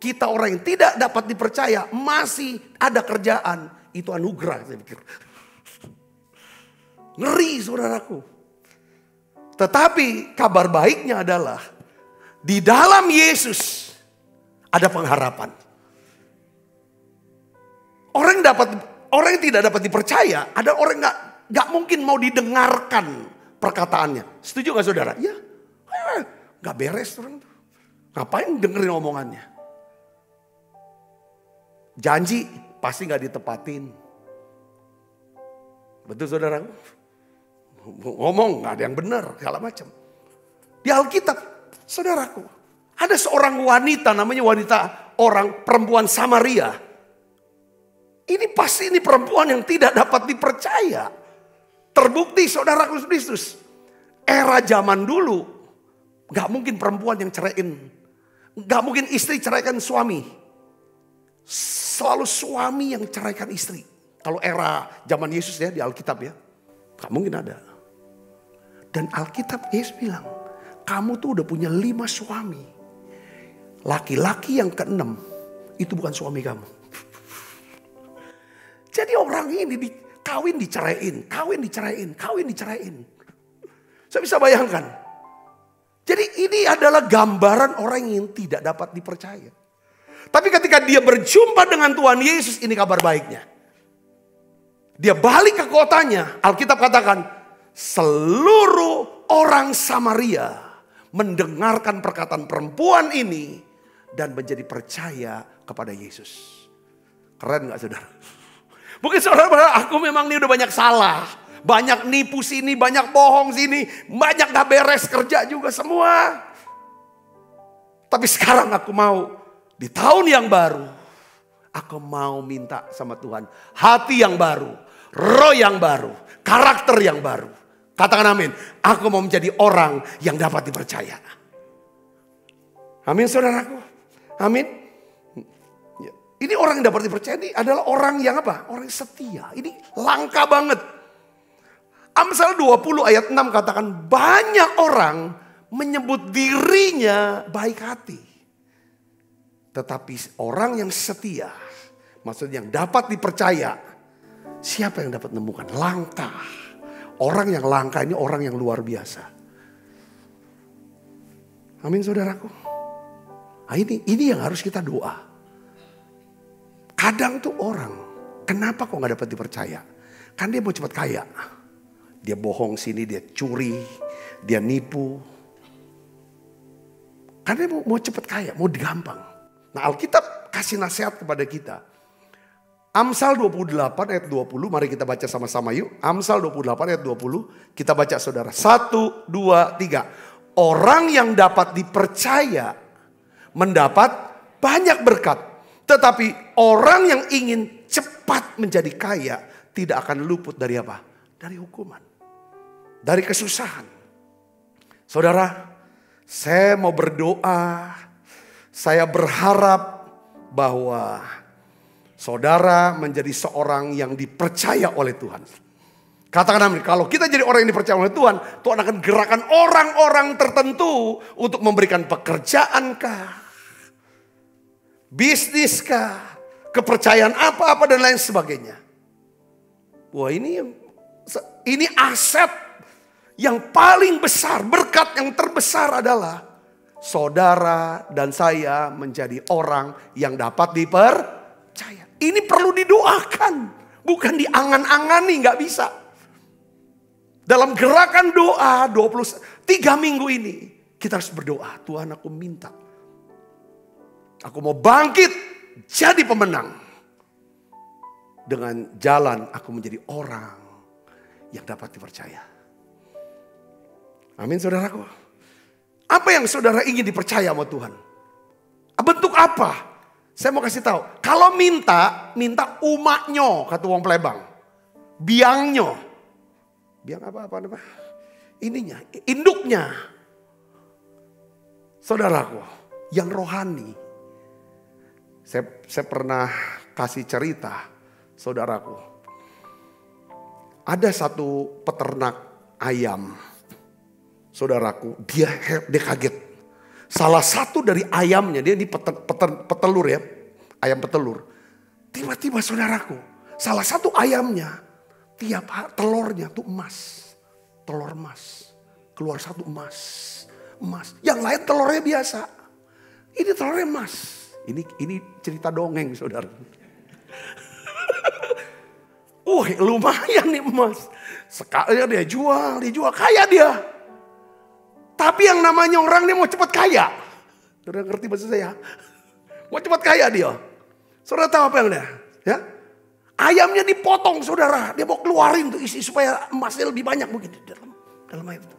kita orang yang tidak dapat dipercaya masih ada kerjaan. Itu anugerah saya pikir. Ngeri saudaraku. Tetapi kabar baiknya adalah di dalam Yesus ada pengharapan. Orang yang tidak dapat dipercaya, ada orang nggak mungkin mau didengarkan perkataannya. Setuju nggak saudara? Ya, nggak beres orang tuh. Ngapain dengerin omongannya? Janji pasti nggak ditepatin. Betul saudara? Ngomong nggak ada yang benar, segala macam. Di Alkitab, saudaraku, ada seorang wanita namanya perempuan Samaria. Ini pasti perempuan yang tidak dapat dipercaya. Terbukti saudaraku Kristus. Era zaman dulu gak mungkin perempuan yang ceraiin. Gak mungkin istri ceraikan suami. Selalu suami yang ceraikan istri. Kalau era zaman Yesus ya di Alkitab ya. Gak mungkin ada. Dan Alkitab Yesus bilang, kamu tuh udah punya 5 suami. Laki-laki yang ke-6 itu bukan suami kamu. Jadi orang ini kawin diceraiin. Saya bisa bayangkan. Jadi ini adalah gambaran orang yang tidak dapat dipercaya. Tapi ketika dia berjumpa dengan Tuhan Yesus, ini kabar baiknya. Dia balik ke kotanya, Alkitab katakan, seluruh orang Samaria mendengarkan perkataan perempuan ini dan menjadi percaya kepada Yesus. Keren gak saudara? Mungkin saudara, aku memang ini udah banyak salah. Banyak nipu sini, banyak bohong sini. Banyak gak beres kerja juga semua. Tapi sekarang aku mau, di tahun yang baru, aku mau minta sama Tuhan. Hati yang baru, roh yang baru, karakter yang baru. Katakan amin. Aku mau menjadi orang yang dapat dipercaya. Amin saudaraku. Amin. Ini orang yang dapat dipercaya ini adalah orang yang apa? Orang yang setia. Ini langka banget. Amsal 20 ayat 6 katakan banyak orang menyebut dirinya baik hati. Tetapi orang yang setia, maksudnya yang dapat dipercaya, siapa yang dapat menemukan? Langka. Orang yang langka ini orang yang luar biasa. Amin saudaraku. Nah, ini yang harus kita doa. Kadang tuh orang, kenapa kok gak dapat dipercaya? Kan dia mau cepat kaya. Dia bohong sini, dia curi, dia nipu. Kan dia mau cepat kaya, mau gampang. Nah Alkitab kasih nasihat kepada kita. Amsal 28 ayat 20, mari kita baca sama-sama yuk. Amsal 28 ayat 20, kita baca saudara. 1, 2, 3. Orang yang dapat dipercaya mendapat banyak berkat. Tetapi orang yang ingin cepat menjadi kaya tidak akan luput dari apa? Dari hukuman. Dari kesusahan. Saudara, saya mau berdoa. Saya berharap bahwa saudara menjadi seorang yang dipercaya oleh Tuhan. Katakan amin. Kalau kita jadi orang yang dipercaya oleh Tuhan, Tuhan akan gerakan orang-orang tertentu untuk memberikan pekerjaan kah? Bisnis kah, kepercayaan apa-apa dan lain sebagainya. Wah ini aset Yang paling besar, berkat yang terbesar adalah saudara dan saya menjadi orang yang dapat dipercaya. Ini perlu didoakan, bukan diangan-angani, nggak bisa. Dalam gerakan doa 23 minggu ini, kita harus berdoa. Tuhan, aku minta, aku mau bangkit jadi pemenang. Dengan jalan aku menjadi orang yang dapat dipercaya. Amin saudaraku. Apa yang saudara ingin dipercaya sama Tuhan? Bentuk apa? Saya mau kasih tahu. Kalau minta umaknyo, kata wong Plebang. Biangnya. Biang apa? Ininya, induknya. Saudaraku, yang rohani. Saya pernah kasih cerita, saudaraku. Ada satu peternak ayam. Saudaraku, dia kaget. Salah satu dari ayamnya, dia ini petelur ya, ayam petelur. Tiba-tiba saudaraku, salah satu ayamnya, tiap telurnya tuh emas. Telur emas, keluar satu emas. Yang lain telurnya biasa. Ini telurnya emas. Ini cerita dongeng saudara. Lumayan nih emas. Sekali dia jual, kaya dia. Tapi yang namanya orang ini mau cepat kaya. Saudara ngerti maksud saya? Mau cepat kaya dia. Saudara tahu apa yang dia? Ya? Ayamnya dipotong saudara. Dia mau keluarin tuh isi supaya emasnya lebih banyak mungkin. Dalam ayam itu.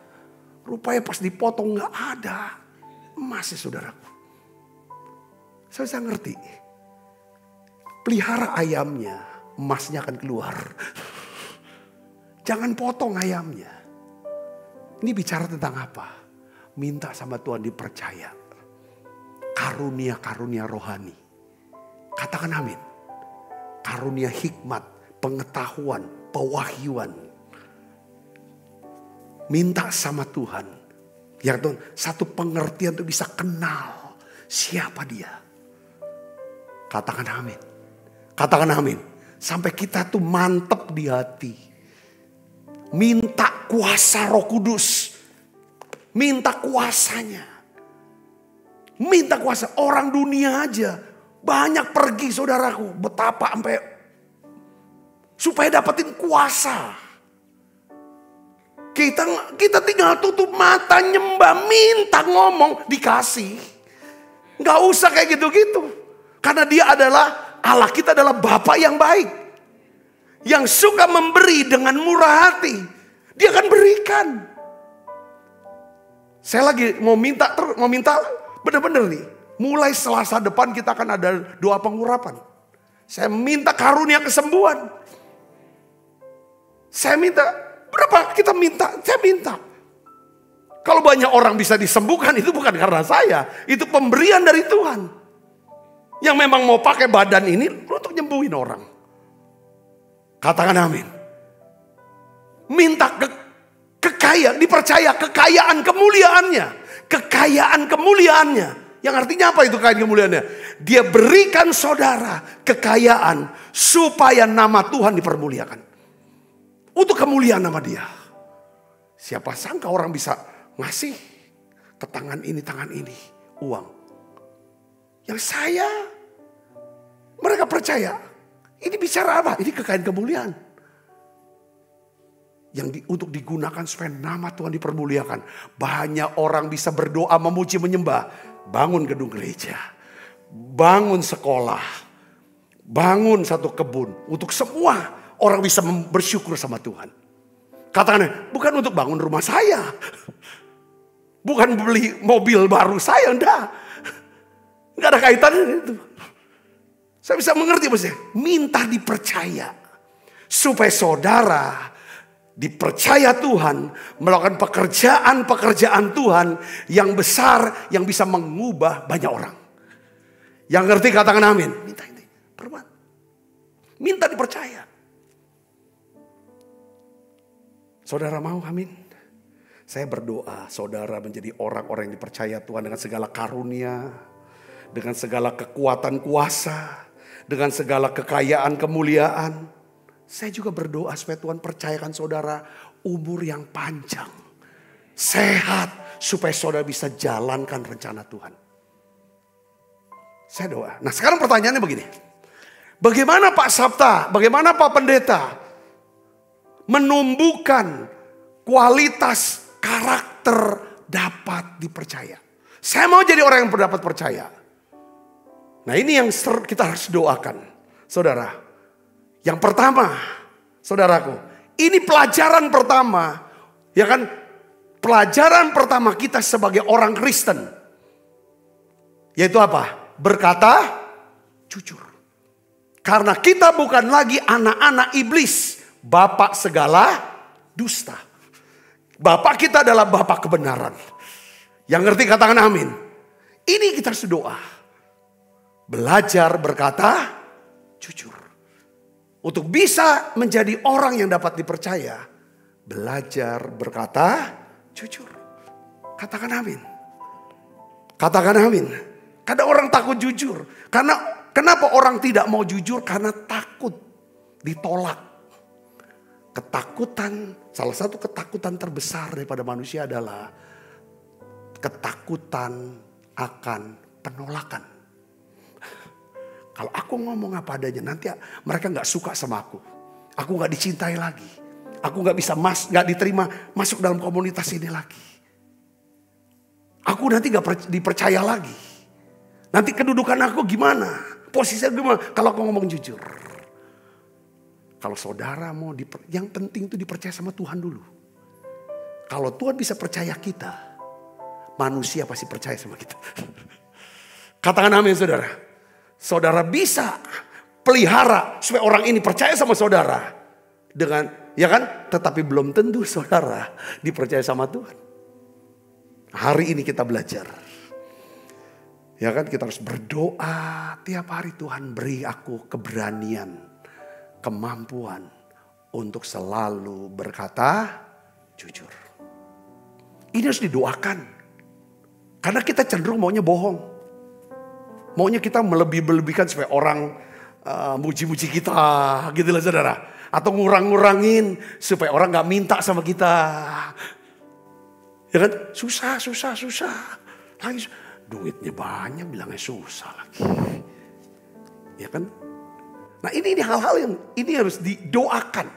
Rupanya pas dipotong gak ada emasnya saudaraku. Saya ngerti. Pelihara ayamnya, emasnya akan keluar. Jangan potong ayamnya. Ini bicara tentang apa? Minta sama Tuhan dipercaya. Karunia-karunia rohani. Katakan amin. Karunia hikmat, pengetahuan, pewahyuan. Minta sama Tuhan. Ya Tuhan, satu pengertian untuk bisa kenal siapa dia. Katakan amin. Katakan amin. Sampai kita tuh mantep di hati. Minta kuasa Roh Kudus. Minta kuasanya. Minta kuasa. Orang dunia aja banyak pergi saudaraku. Betapa sampai supaya dapetin kuasa. Kita tinggal tutup mata nyembah. Minta ngomong dikasih. Gak usah kayak gitu-gitu. Karena dia adalah Allah, kita adalah Bapa yang baik. Yang suka memberi dengan murah hati. Dia akan berikan. Saya lagi mau minta benar-benar nih. Mulai Selasa depan kita akan ada doa pengurapan. Saya minta karunia kesembuhan. Saya minta, berapa kita minta? Saya minta. Kalau banyak orang bisa disembuhkan itu bukan karena saya. Itu pemberian dari Tuhan. Yang memang mau pakai badan ini untuk nyembuhin orang. Katakan amin. Minta kekayaan, dipercaya kekayaan kemuliaannya. Kekayaan kemuliaannya. Yang artinya apa itu kekayaan kemuliaannya? Dia berikan saudara kekayaan supaya nama Tuhan dipermuliakan. Untuk kemuliaan nama dia. Siapa sangka orang bisa ngasih ke tangan ini uang. Yang mereka percaya. Ini bicara apa? Ini kekayaan kemuliaan. Yang untuk digunakan supaya nama Tuhan dipermuliakan. Banyak orang bisa berdoa, memuji, menyembah. Bangun gedung gereja. Bangun sekolah. Bangun satu kebun. Untuk semua orang bisa bersyukur sama Tuhan. Katakan, bukan untuk bangun rumah saya. Bukan beli mobil baru saya, enggak. Enggak ada kaitannya itu. Saya bisa mengerti maksudnya. Minta dipercaya. Supaya saudara dipercaya Tuhan. Melakukan pekerjaan-pekerjaan Tuhan yang besar. Yang bisa mengubah banyak orang. Yang ngerti katakan amin. Minta ini. Perbuat. Minta dipercaya. Saudara mau amin. Saya berdoa saudara menjadi orang-orang yang dipercaya Tuhan dengan segala karunia. Dengan segala kekuatan kuasa. Dengan segala kekayaan kemuliaan. Saya juga berdoa supaya Tuhan percayakan saudara umur yang panjang. sehat, supaya saudara bisa jalankan rencana Tuhan. Saya doa. Nah sekarang pertanyaannya begini. Bagaimana Pak Sabta, bagaimana Pak Pendeta menumbuhkan kualitas karakter dapat dipercaya? Saya mau jadi orang yang dapat percaya. Nah ini yang kita harus doakan. Saudara, yang pertama, saudaraku, ini pelajaran pertama, ya kan? Pelajaran pertama kita sebagai orang Kristen, yaitu apa? Berkata jujur. Karena kita bukan lagi anak-anak iblis, bapak segala dusta. Bapak kita adalah bapak kebenaran. Yang ngerti katakan amin. Ini kita harus doa. Belajar berkata jujur. Untuk bisa menjadi orang yang dapat dipercaya, belajar berkata jujur. Katakan amin. Katakan amin. Kadang orang takut jujur. Kenapa orang tidak mau jujur? Karena takut ditolak. Ketakutan, salah satu ketakutan terbesar daripada manusia adalah ketakutan akan penolakan. Kalau aku ngomong apa adanya, nanti mereka gak suka sama aku. Aku gak dicintai lagi. Aku gak bisa gak diterima masuk dalam komunitas ini lagi. Aku nanti gak dipercaya lagi. Nanti kedudukan aku gimana? Posisinya gimana? Kalau aku ngomong jujur. Kalau saudara mau, yang penting itu dipercaya sama Tuhan dulu. Kalau Tuhan bisa percaya kita, manusia pasti percaya sama kita. Katakan amin saudara. Saudara bisa pelihara supaya orang ini percaya sama saudara. Dengan, ya kan? Tetapi belum tentu saudara dipercaya sama Tuhan. Hari ini kita belajar. Ya kan, kita harus berdoa tiap hari, Tuhan beri aku keberanian, kemampuan untuk selalu berkata jujur. Ini harus didoakan. Karena kita cenderung maunya bohong. Maunya kita melebih-lebihkan supaya orang muji-muji kita, gitu lah saudara. Atau ngurang-ngurangin supaya orang gak minta sama kita. Ya kan, susah. Lagi duitnya banyak bilangnya susah lagi. Ya kan. Nah ini hal-hal yang ini harus didoakan.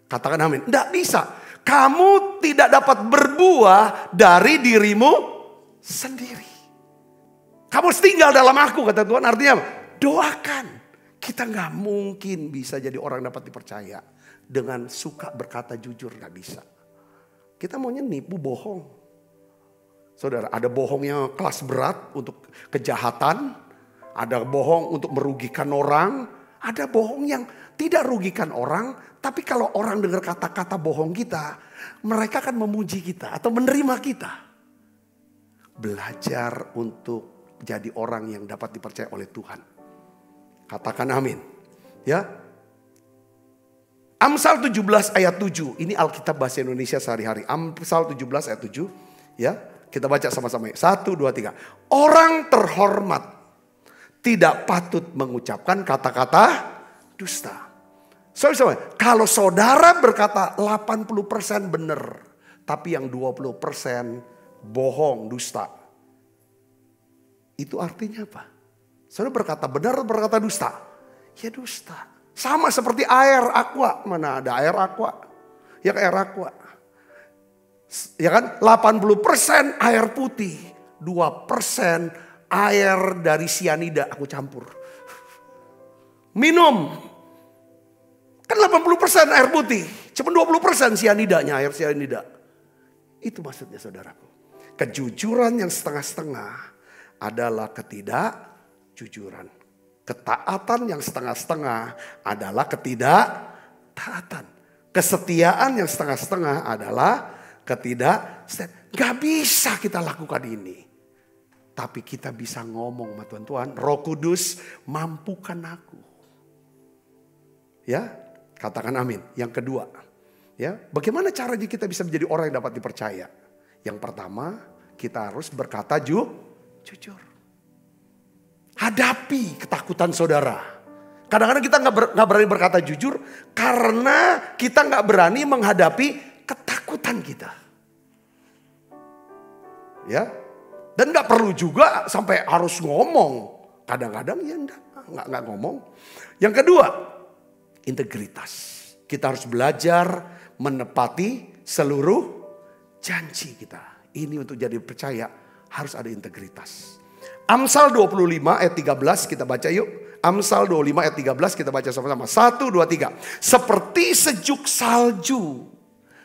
Katakan amin. Tidak bisa. Kamu tidak dapat berbuah dari dirimu sendiri. Kamu tinggal dalam aku kata Tuhan. Artinya apa? Doakan. Kita gak mungkin bisa jadi orang dapat dipercaya dengan suka berkata jujur. Gak bisa. Kita maunya nipu bohong. Saudara, ada bohongnya kelas berat untuk kejahatan. Ada bohong untuk merugikan orang. Ada bohong yang tidak rugikan orang. Tapi kalau orang dengar kata-kata bohong kita, mereka akan memuji kita atau menerima kita. Belajar untuk jadi orang yang dapat dipercaya oleh Tuhan. Katakan amin. Ya. Amsal 17 ayat 7. Ini Alkitab bahasa Indonesia sehari-hari. Amsal 17 ayat 7. Ya. Kita baca sama-sama. 1, 2, 3. Orang terhormat tidak patut mengucapkan kata-kata dusta. Saudara, kalau saudara berkata 80% benar. Tapi yang 20% bohong, dusta. Itu artinya apa? Saudara berkata benar atau berkata dusta? Ya dusta. Sama seperti air aqua. Mana ada air aqua? Ya air aqua. Ya kan? 80% air putih. 2% air dari sianida aku campur. Minum. Kan 80% air putih. Cuma 20% sianidanya, air sianida. Itu maksudnya saudaraku. Kejujuran yang setengah-setengah adalah ketidakjujuran. Ketaatan yang setengah-setengah adalah ketidaktaatan. Kesetiaan yang setengah-setengah adalah ketidaksetia. Gak bisa kita lakukan ini. Tapi kita bisa ngomong sama Tuhan, Roh Kudus mampukan aku. Ya, katakan amin. Yang kedua, ya, bagaimana caranya kita bisa menjadi orang yang dapat dipercaya? Yang pertama, kita harus berkata jujur. Hadapi ketakutan saudara. Kadang-kadang kita gak berani berkata jujur karena kita gak berani menghadapi ketakutan kita. Ya. Dan gak perlu juga sampai harus ngomong. Kadang-kadang ya enggak ngomong. Yang kedua, integritas. Kita harus belajar menepati seluruh janji kita. Ini untuk jadi percaya harus ada integritas. Amsal 25 ayat 13 kita baca yuk. Amsal 25 ayat 13 kita baca sama-sama. 1, 2, 3. Seperti sejuk salju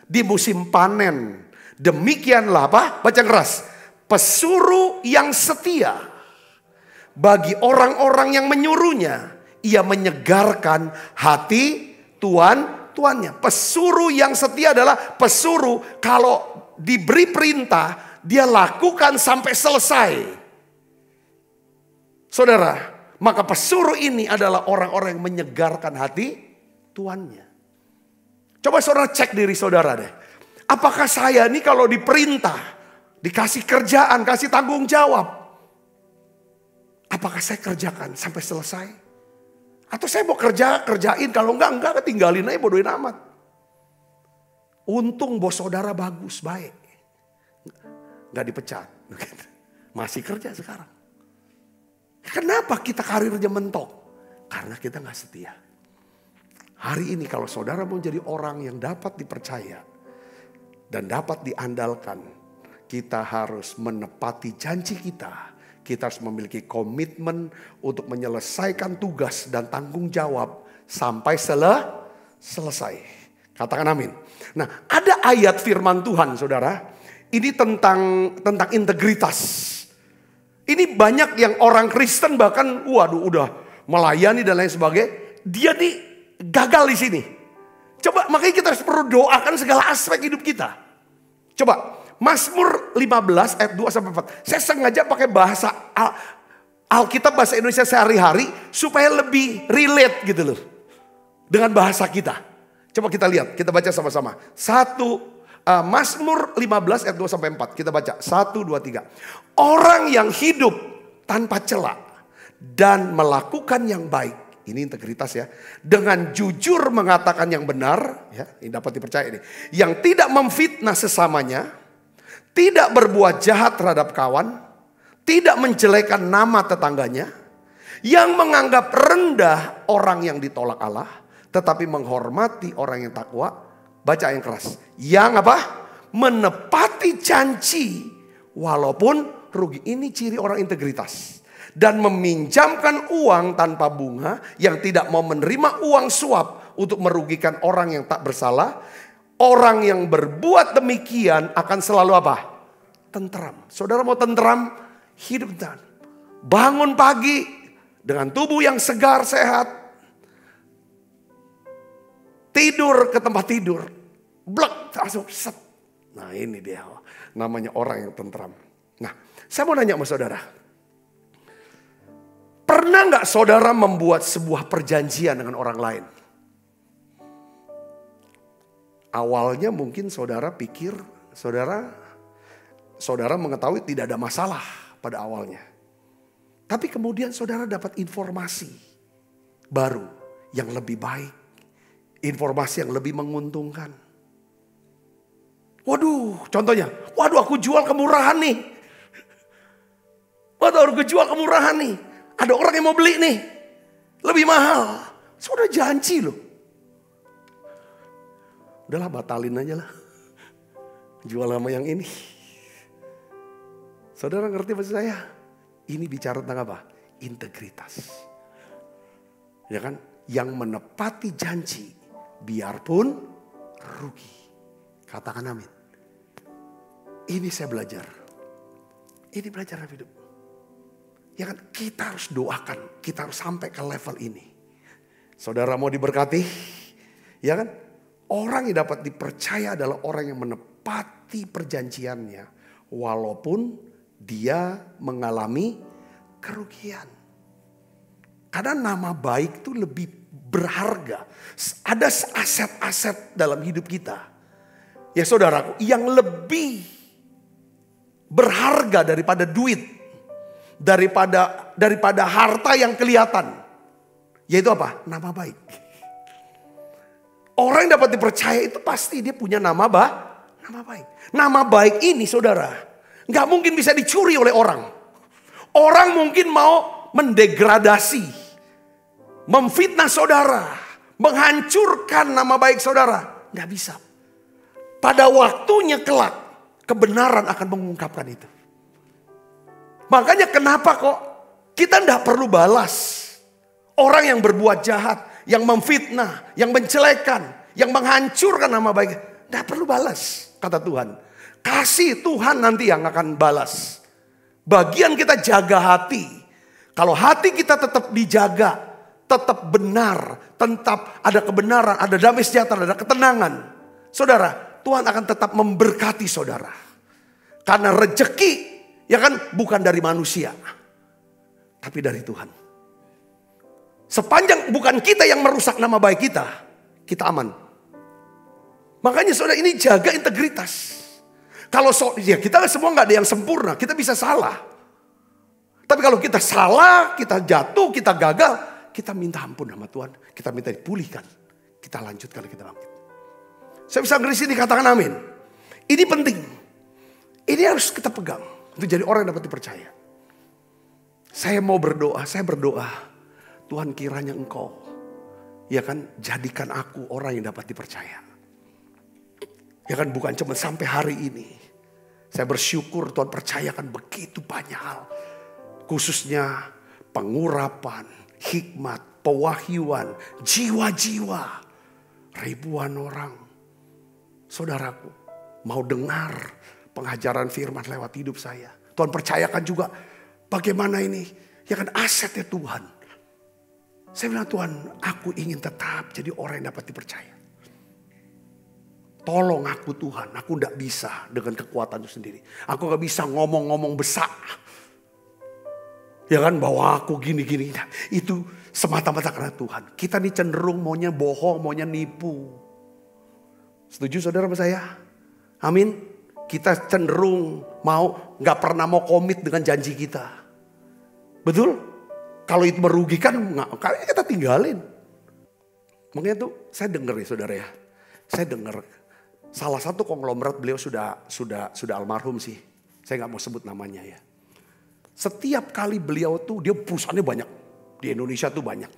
di musim panen. Demikianlah apa? Baca keras. Pesuruh yang setia. Bagi orang-orang yang menyuruhnya, ia menyegarkan hati tuannya. Pesuruh yang setia adalah pesuruh kalau diberi perintah, dia lakukan sampai selesai. Saudara, maka pesuruh ini adalah orang-orang yang menyegarkan hati tuannya. Coba saudara cek diri saudara deh. Apakah saya ini kalau diperintah, dikasih kerjaan, kasih tanggung jawab, apakah saya kerjakan sampai selesai? Atau saya mau kerjain, kalau enggak tinggalin aja, bodohin amat. Untung bos saudara bagus, baik. Enggak dipecat. Masih kerja sekarang. Kenapa kita karirnya mentok? Karena kita enggak setia. Hari ini kalau saudara mau jadi orang yang dapat dipercaya dan dapat diandalkan, kita harus menepati janji kita. Kita harus memiliki komitmen untuk menyelesaikan tugas dan tanggung jawab sampai selesai. Katakan amin. Nah, ada ayat firman Tuhan saudara. Ini tentang integritas. Ini banyak yang orang Kristen bahkan udah melayani dan lain sebagainya. Dia nih gagal di sini. Coba makanya kita harus perlu doakan segala aspek hidup kita. Coba. Mazmur 15 ayat 2-4. Saya sengaja pakai bahasa Alkitab bahasa Indonesia sehari-hari supaya lebih relate gitu loh. Dengan bahasa kita. Coba kita lihat, kita baca sama-sama. Mazmur 15 ayat 2-4. Kita baca 1, 2, 3. Orang yang hidup tanpa cela dan melakukan yang baik. Ini integritas ya. Dengan jujur mengatakan yang benar. Ya, ini dapat dipercaya ini. Yang tidak memfitnah sesamanya. Tidak berbuat jahat terhadap kawan. Tidak menjelekan nama tetangganya. Yang menganggap rendah orang yang ditolak Allah. Tetapi menghormati orang yang takwa. Baca yang keras. Yang apa? Menepati janji. Walaupun rugi. Ini ciri orang integritas. Dan meminjamkan uang tanpa bunga. Yang tidak mau menerima uang suap. Untuk merugikan orang yang tak bersalah. Orang yang berbuat demikian akan selalu apa? Tentram. Saudara mau tentram? Hidup tenang. Bangun pagi dengan tubuh yang segar, sehat. Tidur ke tempat tidur. Blek, langsung set. Nah ini dia. Namanya orang yang tentram. Nah saya mau nanya sama saudara. Pernah gak saudara membuat sebuah perjanjian dengan orang lain? Awalnya mungkin saudara pikir, saudara mengetahui tidak ada masalah pada awalnya. Tapi kemudian saudara dapat informasi baru yang lebih baik. Informasi yang lebih menguntungkan. Waduh, contohnya, aku jual kemurahan nih. Aku jual kemurahan nih. Ada orang yang mau beli nih, lebih mahal. Saudara janji loh. Udahlah batalin aja lah. Jual sama yang ini. Saudara ngerti maksud saya? Ini bicara tentang apa? Integritas. Ya kan? Yang menepati janji. Biarpun rugi. Katakan amin. Ini saya belajar. Ini belajar dalam hidup. Ya kan? Kita harus doakan. Kita harus sampai ke level ini. Saudara mau diberkati? Ya kan? Orang yang dapat dipercaya adalah orang yang menepati perjanjiannya. Walaupun dia mengalami kerugian. Karena nama baik itu lebih berharga. Ada aset-aset dalam hidup kita. Ya saudaraku, yang lebih berharga daripada duit. Daripada harta yang kelihatan. Yaitu apa? Nama baik. Orang yang dapat dipercaya itu pasti dia punya nama baik. Nama baik ini saudara. Nggak mungkin bisa dicuri oleh orang. Orang mungkin mau mendegradasi, memfitnah saudara, menghancurkan nama baik saudara. Nggak bisa. Pada waktunya kelak, kebenaran akan mengungkapkan itu. Makanya kenapa kok kita nggak perlu balas orang yang berbuat jahat, yang memfitnah, yang mencelekan, yang menghancurkan nama baik. Nggak perlu balas, kata Tuhan. Kasih Tuhan nanti yang akan balas. Bagian kita jaga hati. Kalau hati kita tetap dijaga, tetap benar, tetap ada kebenaran, ada damai sejahtera, ada ketenangan. Saudara, Tuhan akan tetap memberkati saudara. Karena rejeki, ya kan, bukan dari manusia, tapi dari Tuhan. Sepanjang bukan kita yang merusak nama baik kita, kita aman. Makanya saudara ini jaga integritas. Kalau ya kita semua nggak ada yang sempurna, kita bisa salah. Tapi kalau kita salah, kita jatuh, kita gagal, kita minta ampun sama Tuhan, kita minta dipulihkan, kita lanjutkan, kita bangkit. Saya bisa ngeri sini, katakan amin. Ini penting, ini harus kita pegang untuk jadi orang yang dapat dipercaya. Saya mau berdoa, saya berdoa, Tuhan kiranya Engkau, ya kan, jadikan aku orang yang dapat dipercaya. Ya kan, bukan cuma sampai hari ini. Saya bersyukur Tuhan percayakan begitu banyak hal. Khususnya pengurapan, hikmat, pewahyuan, jiwa-jiwa. Ribuan orang. Saudaraku, mau dengar pengajaran firman lewat hidup saya. Tuhan percayakan juga bagaimana ini. Ya kan, asetnya Tuhan. Saya bilang, Tuhan, aku ingin tetap jadi orang yang dapat dipercaya. Tolong aku Tuhan, aku tidak bisa dengan kekuatan itu sendiri. Aku gak bisa ngomong-ngomong besar. Ya kan, bahwa aku gini-gini. Itu semata-mata karena Tuhan. Kita nih cenderung maunya bohong, maunya nipu. Setuju saudara sama saya? Amin. Kita cenderung gak pernah mau komit dengan janji kita. Betul? Kalau itu merugikan, kita tinggalin. Makanya tuh saya dengar ya saudara ya. Saya dengar. Salah satu konglomerat beliau sudah almarhum sih. Saya gak mau sebut namanya ya. Setiap kali beliau tuh dia perusahaannya banyak. Di Indonesia tuh banyak.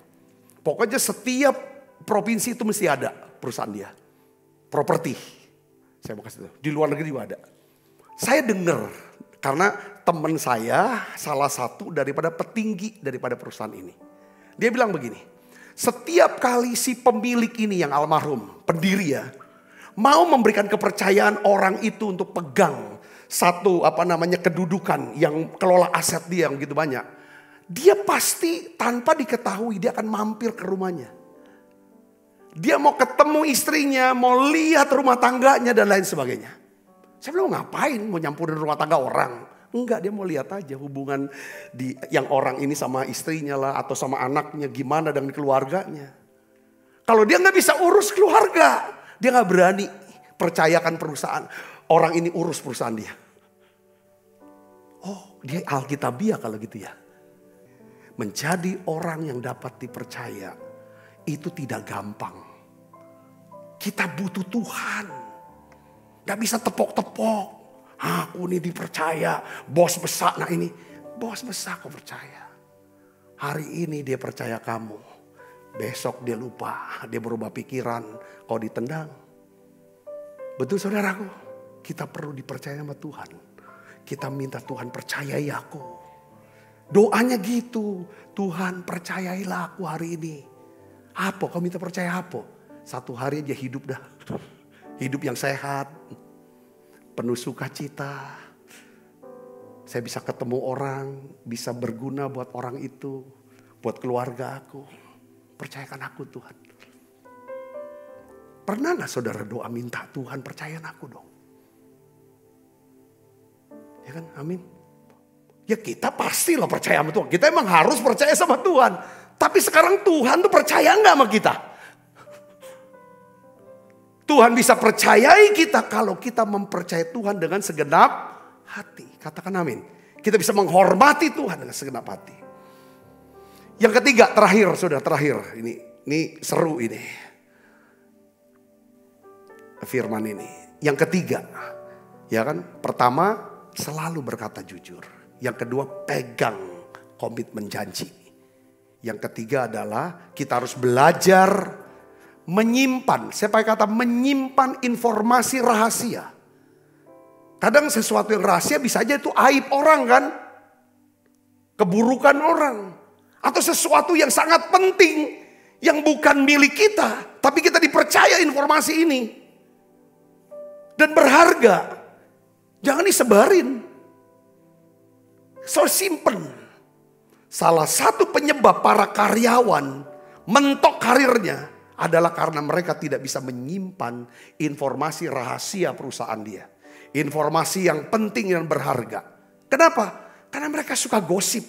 Pokoknya setiap provinsi itu mesti ada perusahaan dia. Properti. Saya mau kasih tahu. Di luar negeri juga ada. Saya dengar karena teman saya salah satu daripada petinggi daripada perusahaan ini. Dia bilang begini. Setiap kali si pemilik ini yang almarhum, pendiri ya, mau memberikan kepercayaan orang itu untuk pegang satu kedudukan yang kelola aset dia yang begitu banyak. Dia pasti tanpa diketahui dia akan mampir ke rumahnya. Dia mau ketemu istrinya, mau lihat rumah tangganya dan lain sebagainya. Saya bilang ngapain mau nyampurin rumah tangga orang? Enggak, dia mau lihat aja hubungan yang orang ini sama istrinya lah atau sama anaknya gimana dengan keluarganya. Kalau dia nggak bisa urus keluarga, dia gak berani percayakan perusahaan. Orang ini urus perusahaan dia. Oh, dia alkitabiah kalau gitu ya. Menjadi orang yang dapat dipercaya itu tidak gampang. Kita butuh Tuhan. Gak bisa tepok-tepok. Aku ini dipercaya. Bos besar, nah ini. Bos besar kau percaya. Hari ini dia percaya kamu. Besok dia lupa, dia berubah pikiran, kau ditendang. Betul saudaraku, kita perlu dipercaya sama Tuhan. Kita minta Tuhan percayai aku. Doanya gitu, Tuhan percayailah aku hari ini. Apa, kau minta percaya apa? Satu hari dia hidup dah. Hidup yang sehat, penuh sukacita. Saya bisa ketemu orang, bisa berguna buat orang itu, buat keluarga aku. Percayakan aku Tuhan. Pernah gak saudara doa minta Tuhan percayakan aku dong? Ya kan, amin. Ya kita pastilah percaya sama Tuhan. Kita emang harus percaya sama Tuhan. Tapi sekarang Tuhan tuh percaya gak sama kita? Tuhan bisa percayai kita kalau kita mempercayai Tuhan dengan segenap hati. Katakan amin. Kita bisa menghormati Tuhan dengan segenap hati. Yang ketiga, terakhir, saudara, terakhir. Ini seru ini. Firman ini. Yang ketiga, ya kan? Pertama, selalu berkata jujur. Yang kedua, pegang komitmen janji. Yang ketiga adalah kita harus belajar menyimpan. Saya pakai kata menyimpan informasi rahasia. Kadang sesuatu yang rahasia bisa aja itu aib orang kan. Keburukan orang. Atau sesuatu yang sangat penting. Yang bukan milik kita. Tapi kita dipercaya informasi ini. Dan berharga. Jangan disebarin. So simpen. Salah satu penyebab para karyawan mentok karirnya adalah karena mereka tidak bisa menyimpan informasi rahasia perusahaan dia. Informasi yang penting dan berharga. Kenapa? Karena mereka suka gosip.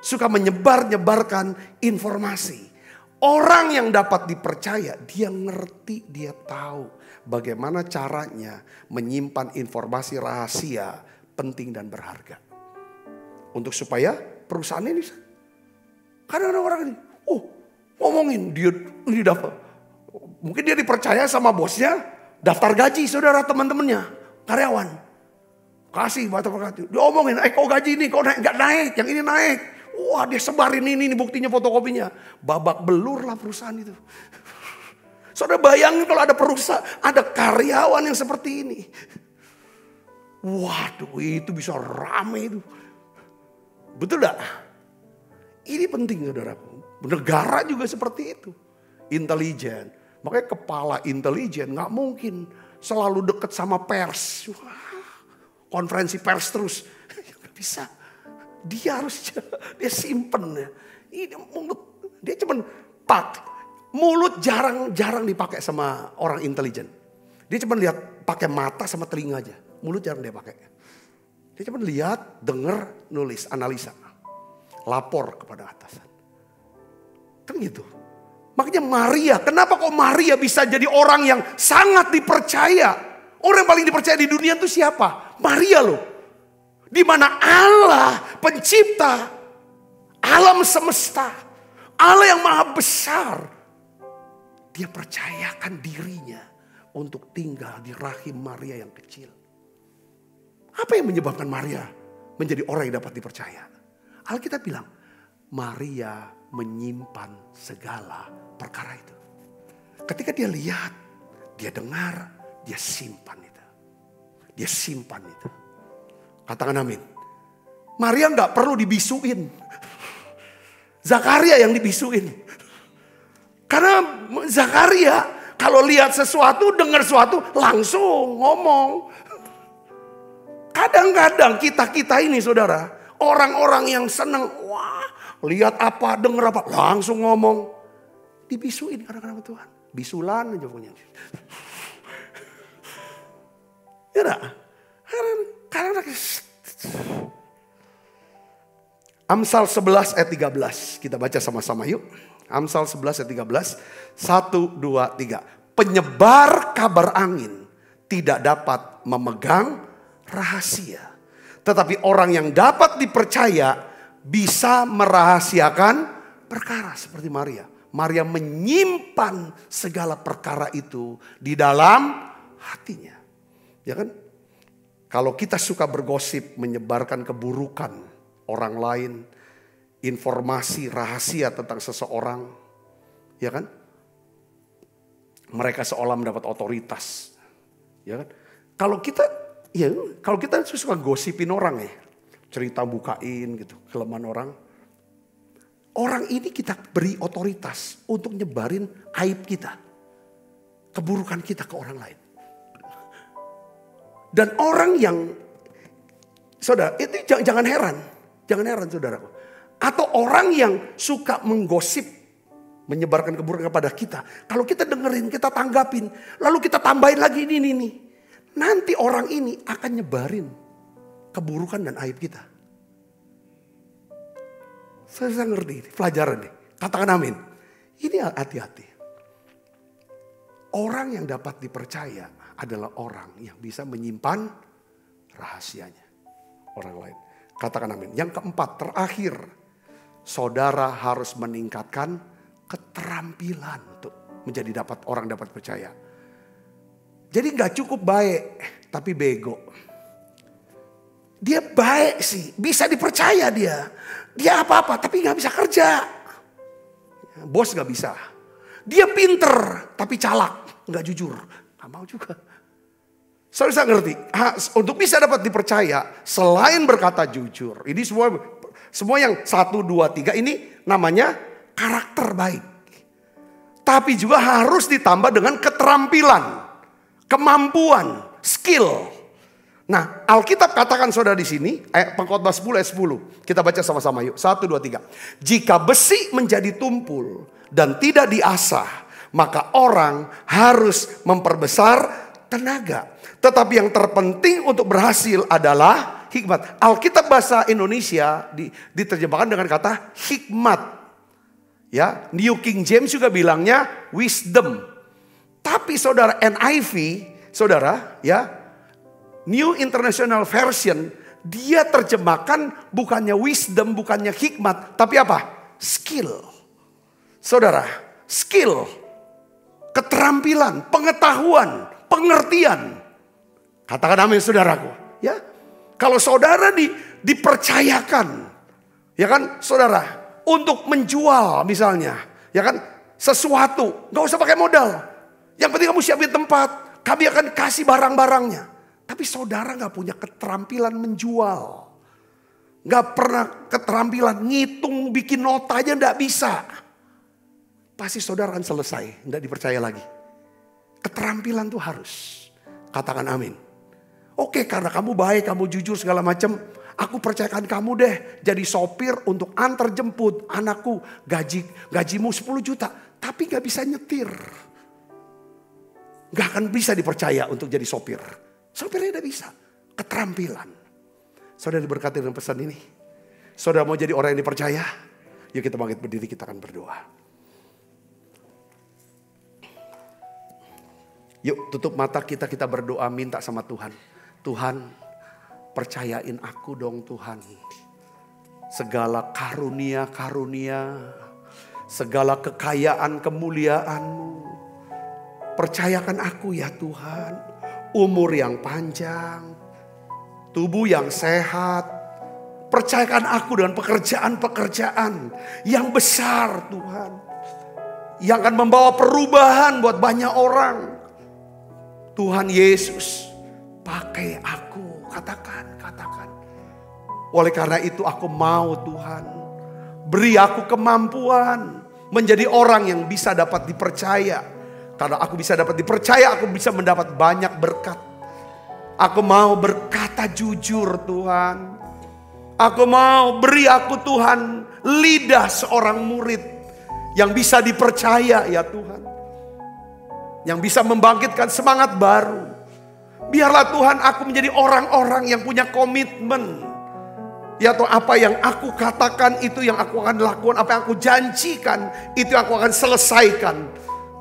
Suka menyebarkan informasi. Orang yang dapat dipercaya, dia ngerti, dia tahu bagaimana caranya menyimpan informasi rahasia penting dan berharga. Untuk supaya perusahaan ini, karena ada orang ini, ngomongin dia ini dapat. Mungkin dia dipercaya sama bosnya, daftar gaji saudara teman-temannya, karyawan. Kasih daftar gaji. Dia omongin, kok gaji ini kok naik, nggak naik, yang ini naik. Wah, dia sebarin ini buktinya, fotokopinya. Babak belur lah perusahaan itu. Saudara bayangin kalau ada perusahaan, ada karyawan yang seperti ini. Waduh, itu bisa rame itu. Betul gak? Ini penting saudaraku. Negara juga seperti itu. Intelijen. Makanya kepala intelijen gak mungkin selalu dekat sama pers. Konferensi pers terus. Gak bisa. Dia harus, dia simpen ya. Ini mulut, dia cuman mulut jarang dipakai sama orang intelijen. Dia cuma lihat pakai mata sama telinga aja. Mulut jarang dia pakai. Dia cuma lihat, denger, nulis, analisa. Lapor kepada atasan. Kan gitu. Makanya Maria, kenapa kok Maria bisa jadi orang yang sangat dipercaya? Orang yang paling dipercaya di dunia itu siapa? Maria loh. Di mana Allah pencipta alam semesta, Allah yang maha besar, dia percayakan dirinya untuk tinggal di rahim Maria yang kecil. Apa yang menyebabkan Maria menjadi orang yang dapat dipercaya? Alkitab bilang, Maria menyimpan segala perkara itu. Ketika dia lihat, dia dengar, dia simpan itu. Dia simpan itu. Katakan amin. Maria nggak perlu dibisuin. Zakaria yang dibisuin. Karena Zakaria kalau lihat sesuatu, dengar sesuatu, langsung ngomong. Kadang-kadang kita ini saudara, orang-orang yang senang, wah lihat apa, dengar apa, langsung ngomong. Dibisuin kadang-kadang Tuhan. Bisulan aja punya. Ya enggak? Karena Amsal 11 ayat 13. Kita baca sama-sama yuk. Amsal 11 ayat 13. 1, 2, 3. Penyebar kabar angin tidak dapat memegang rahasia. Tetapi orang yang dapat dipercaya bisa merahasiakan perkara. Seperti Maria. Maria menyimpan segala perkara itu di dalam hatinya. Ya kan? Kalau kita suka bergosip, menyebarkan keburukan orang lain, informasi rahasia tentang seseorang, ya kan? Mereka seolah mendapat otoritas, ya kan? Kalau kita suka gosipin orang ya, cerita bukain gitu, kelemahan orang. Orang ini kita beri otoritas untuk nyebarin aib kita, keburukan kita ke orang lain. Dan orang yang, saudara, itu jangan heran saudaraku. Atau orang yang suka menggosip, menyebarkan keburukan kepada kita. Kalau kita dengerin, kita tanggapin, lalu kita tambahin lagi ini. Nanti orang ini akan nyebarin keburukan dan aib kita. Saya ngerti, pelajaran nih. Katakan amin. Ini hati-hati. Orang yang dapat dipercaya adalah orang yang bisa menyimpan rahasianya orang lain. Katakan amin. Yang keempat, terakhir, saudara harus meningkatkan keterampilan untuk menjadi orang dapat percaya. Jadi nggak cukup baik, tapi bego. Dia baik sih, bisa dipercaya dia. Dia apa-apa tapi gak bisa kerja. Bos gak bisa. Dia pinter tapi calak, gak jujur. Gak mau juga. Saudara ngerti? Untuk bisa dapat dipercaya selain berkata jujur. Ini semua yang 1, 2, 3 ini namanya karakter baik. Tapi juga harus ditambah dengan keterampilan, kemampuan, skill. Nah, Alkitab katakan saudara di sini, Pengkhotbah 10 ayat 10. Kita baca sama-sama yuk. 1, 2, 3. Jika besi menjadi tumpul dan tidak diasah, maka orang harus memperbesar tenaga. Tetapi yang terpenting untuk berhasil adalah hikmat. Alkitab bahasa Indonesia diterjemahkan dengan kata hikmat. Ya, New King James juga bilangnya wisdom. Tapi saudara NIV, saudara ya, New International Version, dia terjemahkan bukannya wisdom, bukannya hikmat, tapi apa? Skill. Saudara, skill, keterampilan, pengetahuan, pengertian. Katakan amin saudaraku. Ya, kalau saudara dipercayakan, ya kan saudara, untuk menjual misalnya, ya kan, sesuatu, gak usah pakai modal. Yang penting kamu siapin tempat, kami akan kasih barang-barangnya. Tapi saudara gak punya keterampilan menjual. Gak pernah keterampilan ngitung, bikin nota aja gak bisa. Pasti saudara akan selesai, gak dipercaya lagi. Keterampilan tuh harus. Katakan amin. Oke, karena kamu baik, kamu jujur segala macam. Aku percayakan kamu deh jadi sopir untuk antar jemput anakku. Gajimu 10 juta. Tapi gak bisa nyetir. Gak akan bisa dipercaya untuk jadi sopir. Sopirnya gak bisa. Keterampilan. Saudara diberkati dengan pesan ini. Saudara mau jadi orang yang dipercaya? Yuk kita bangkit berdiri, kita akan berdoa. Yuk tutup mata kita berdoa, minta sama Tuhan. Tuhan, percayain aku dong Tuhan. Segala karunia-karunia, segala kekayaan kemuliaan-Mu. Percayakan aku ya Tuhan. Umur yang panjang, tubuh yang sehat. Percayakan aku dengan pekerjaan-pekerjaan yang besar Tuhan. Yang akan membawa perubahan buat banyak orang. Tuhan Yesus, pakai aku. Katakan. Oleh karena itu aku mau Tuhan. Beri aku kemampuan menjadi orang yang bisa dapat dipercaya. Karena aku bisa dapat dipercaya, aku bisa mendapat banyak berkat. Aku mau berkata jujur Tuhan. Aku mau beri aku Tuhan lidah seorang murid yang bisa dipercaya ya Tuhan. Yang bisa membangkitkan semangat baru. Biarlah Tuhan aku menjadi orang-orang yang punya komitmen. Ya Tuhan, apa yang aku katakan itu yang aku akan lakukan. Apa yang aku janjikan itu yang aku akan selesaikan.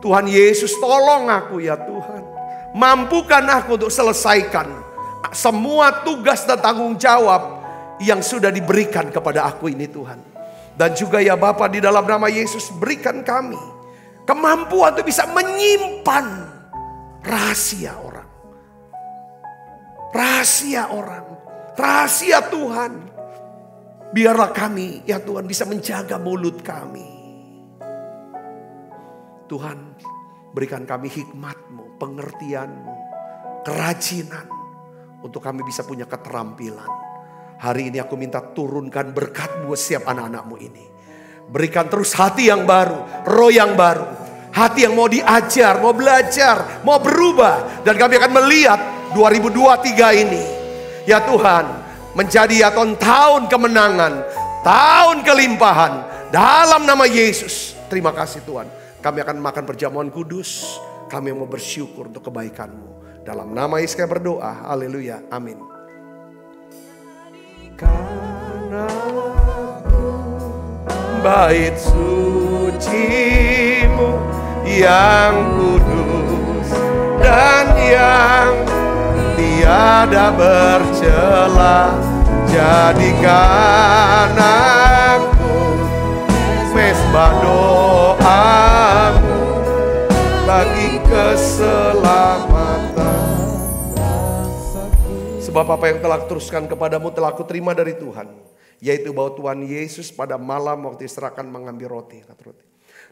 Tuhan Yesus tolong aku ya Tuhan. Mampukan aku untuk selesaikan semua tugas dan tanggung jawab yang sudah diberikan kepada aku ini Tuhan. Dan juga ya Bapa, di dalam nama Yesus berikan kami kemampuan untuk bisa menyimpan rahasia orang. Rahasia Tuhan. Biarlah kami ya Tuhan bisa menjaga mulut kami. Tuhan, berikan kami hikmat-Mu, pengertian-Mu, kerajinan. Untuk kami bisa punya keterampilan. Hari ini aku minta turunkan berkat-Mu setiap anak-anak-Mu ini. Berikan terus hati yang baru, roh yang baru. Hati yang mau diajar, mau belajar, mau berubah. Dan kami akan melihat 2023 ini. Ya Tuhan, menjadi ya Tuhan tahun kemenangan, tahun kelimpahan. Dalam nama Yesus, terima kasih Tuhan. Kami akan makan perjamuan kudus. Kami mau bersyukur untuk kebaikan-Mu. Dalam nama Yesus kami berdoa. Haleluya. Amin. Karena bait suci-Mu yang kudus dan yang tiada bercela, jadikan aku mesbah doa-Mu bagi keselamatan. Sebab apa yang telah kuteruskan kepadamu telah kuterima dari Tuhan. Yaitu bahwa Tuhan Yesus pada malam waktu diserahkan mengambil roti.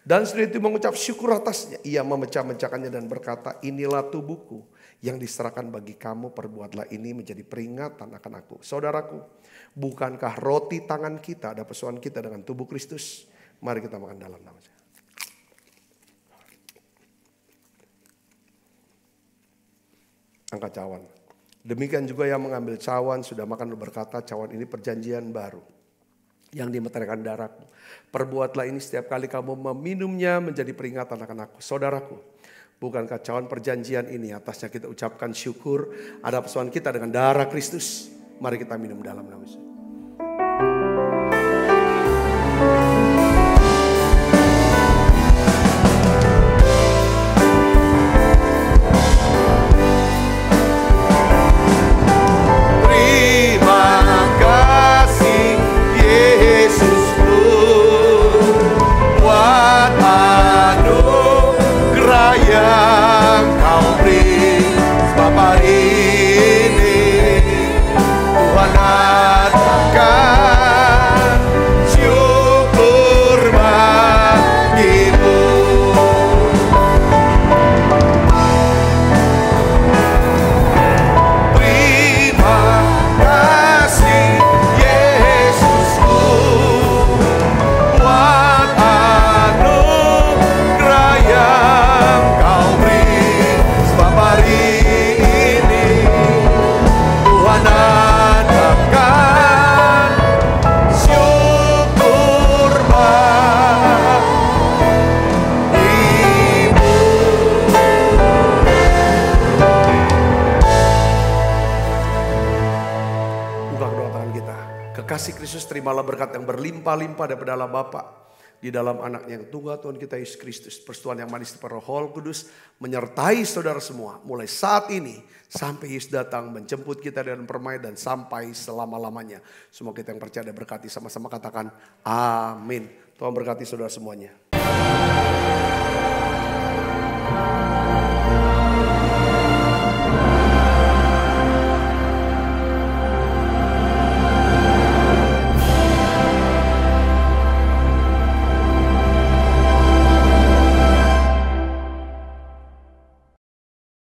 Dan setelah itu mengucap syukur atasnya. Ia memecah-mecahkannya dan berkata, inilah tubuhku yang diserahkan bagi kamu. Perbuatlah ini menjadi peringatan akan aku. Saudaraku, bukankah roti tangan kita ada persoalan kita dengan tubuh Kristus? Mari kita makan dalam nama Tuhan. Angkat cawan. Demikian juga yang mengambil cawan sudah makan berkata, cawan ini perjanjian baru yang dimeteraikan darahku. Perbuatlah ini setiap kali kamu meminumnya menjadi peringatan akan aku. Saudaraku, bukankah cawan perjanjian ini atasnya kita ucapkan syukur, ada persoalan kita dengan darah Kristus. Mari kita minum dalam nama Yesus. Terimalah berkat yang berlimpah-limpah daripada Allah Bapa di dalam anaknya yang tunggal Tuhan kita Yesus Kristus. Persekutuan yang manis daripada Roh Kudus menyertai saudara semua mulai saat ini sampai Yesus datang menjemput kita dan permai dan sampai selama-lamanya. Semua kita yang percaya dan berkati sama-sama katakan amin. Tuhan berkati saudara semuanya.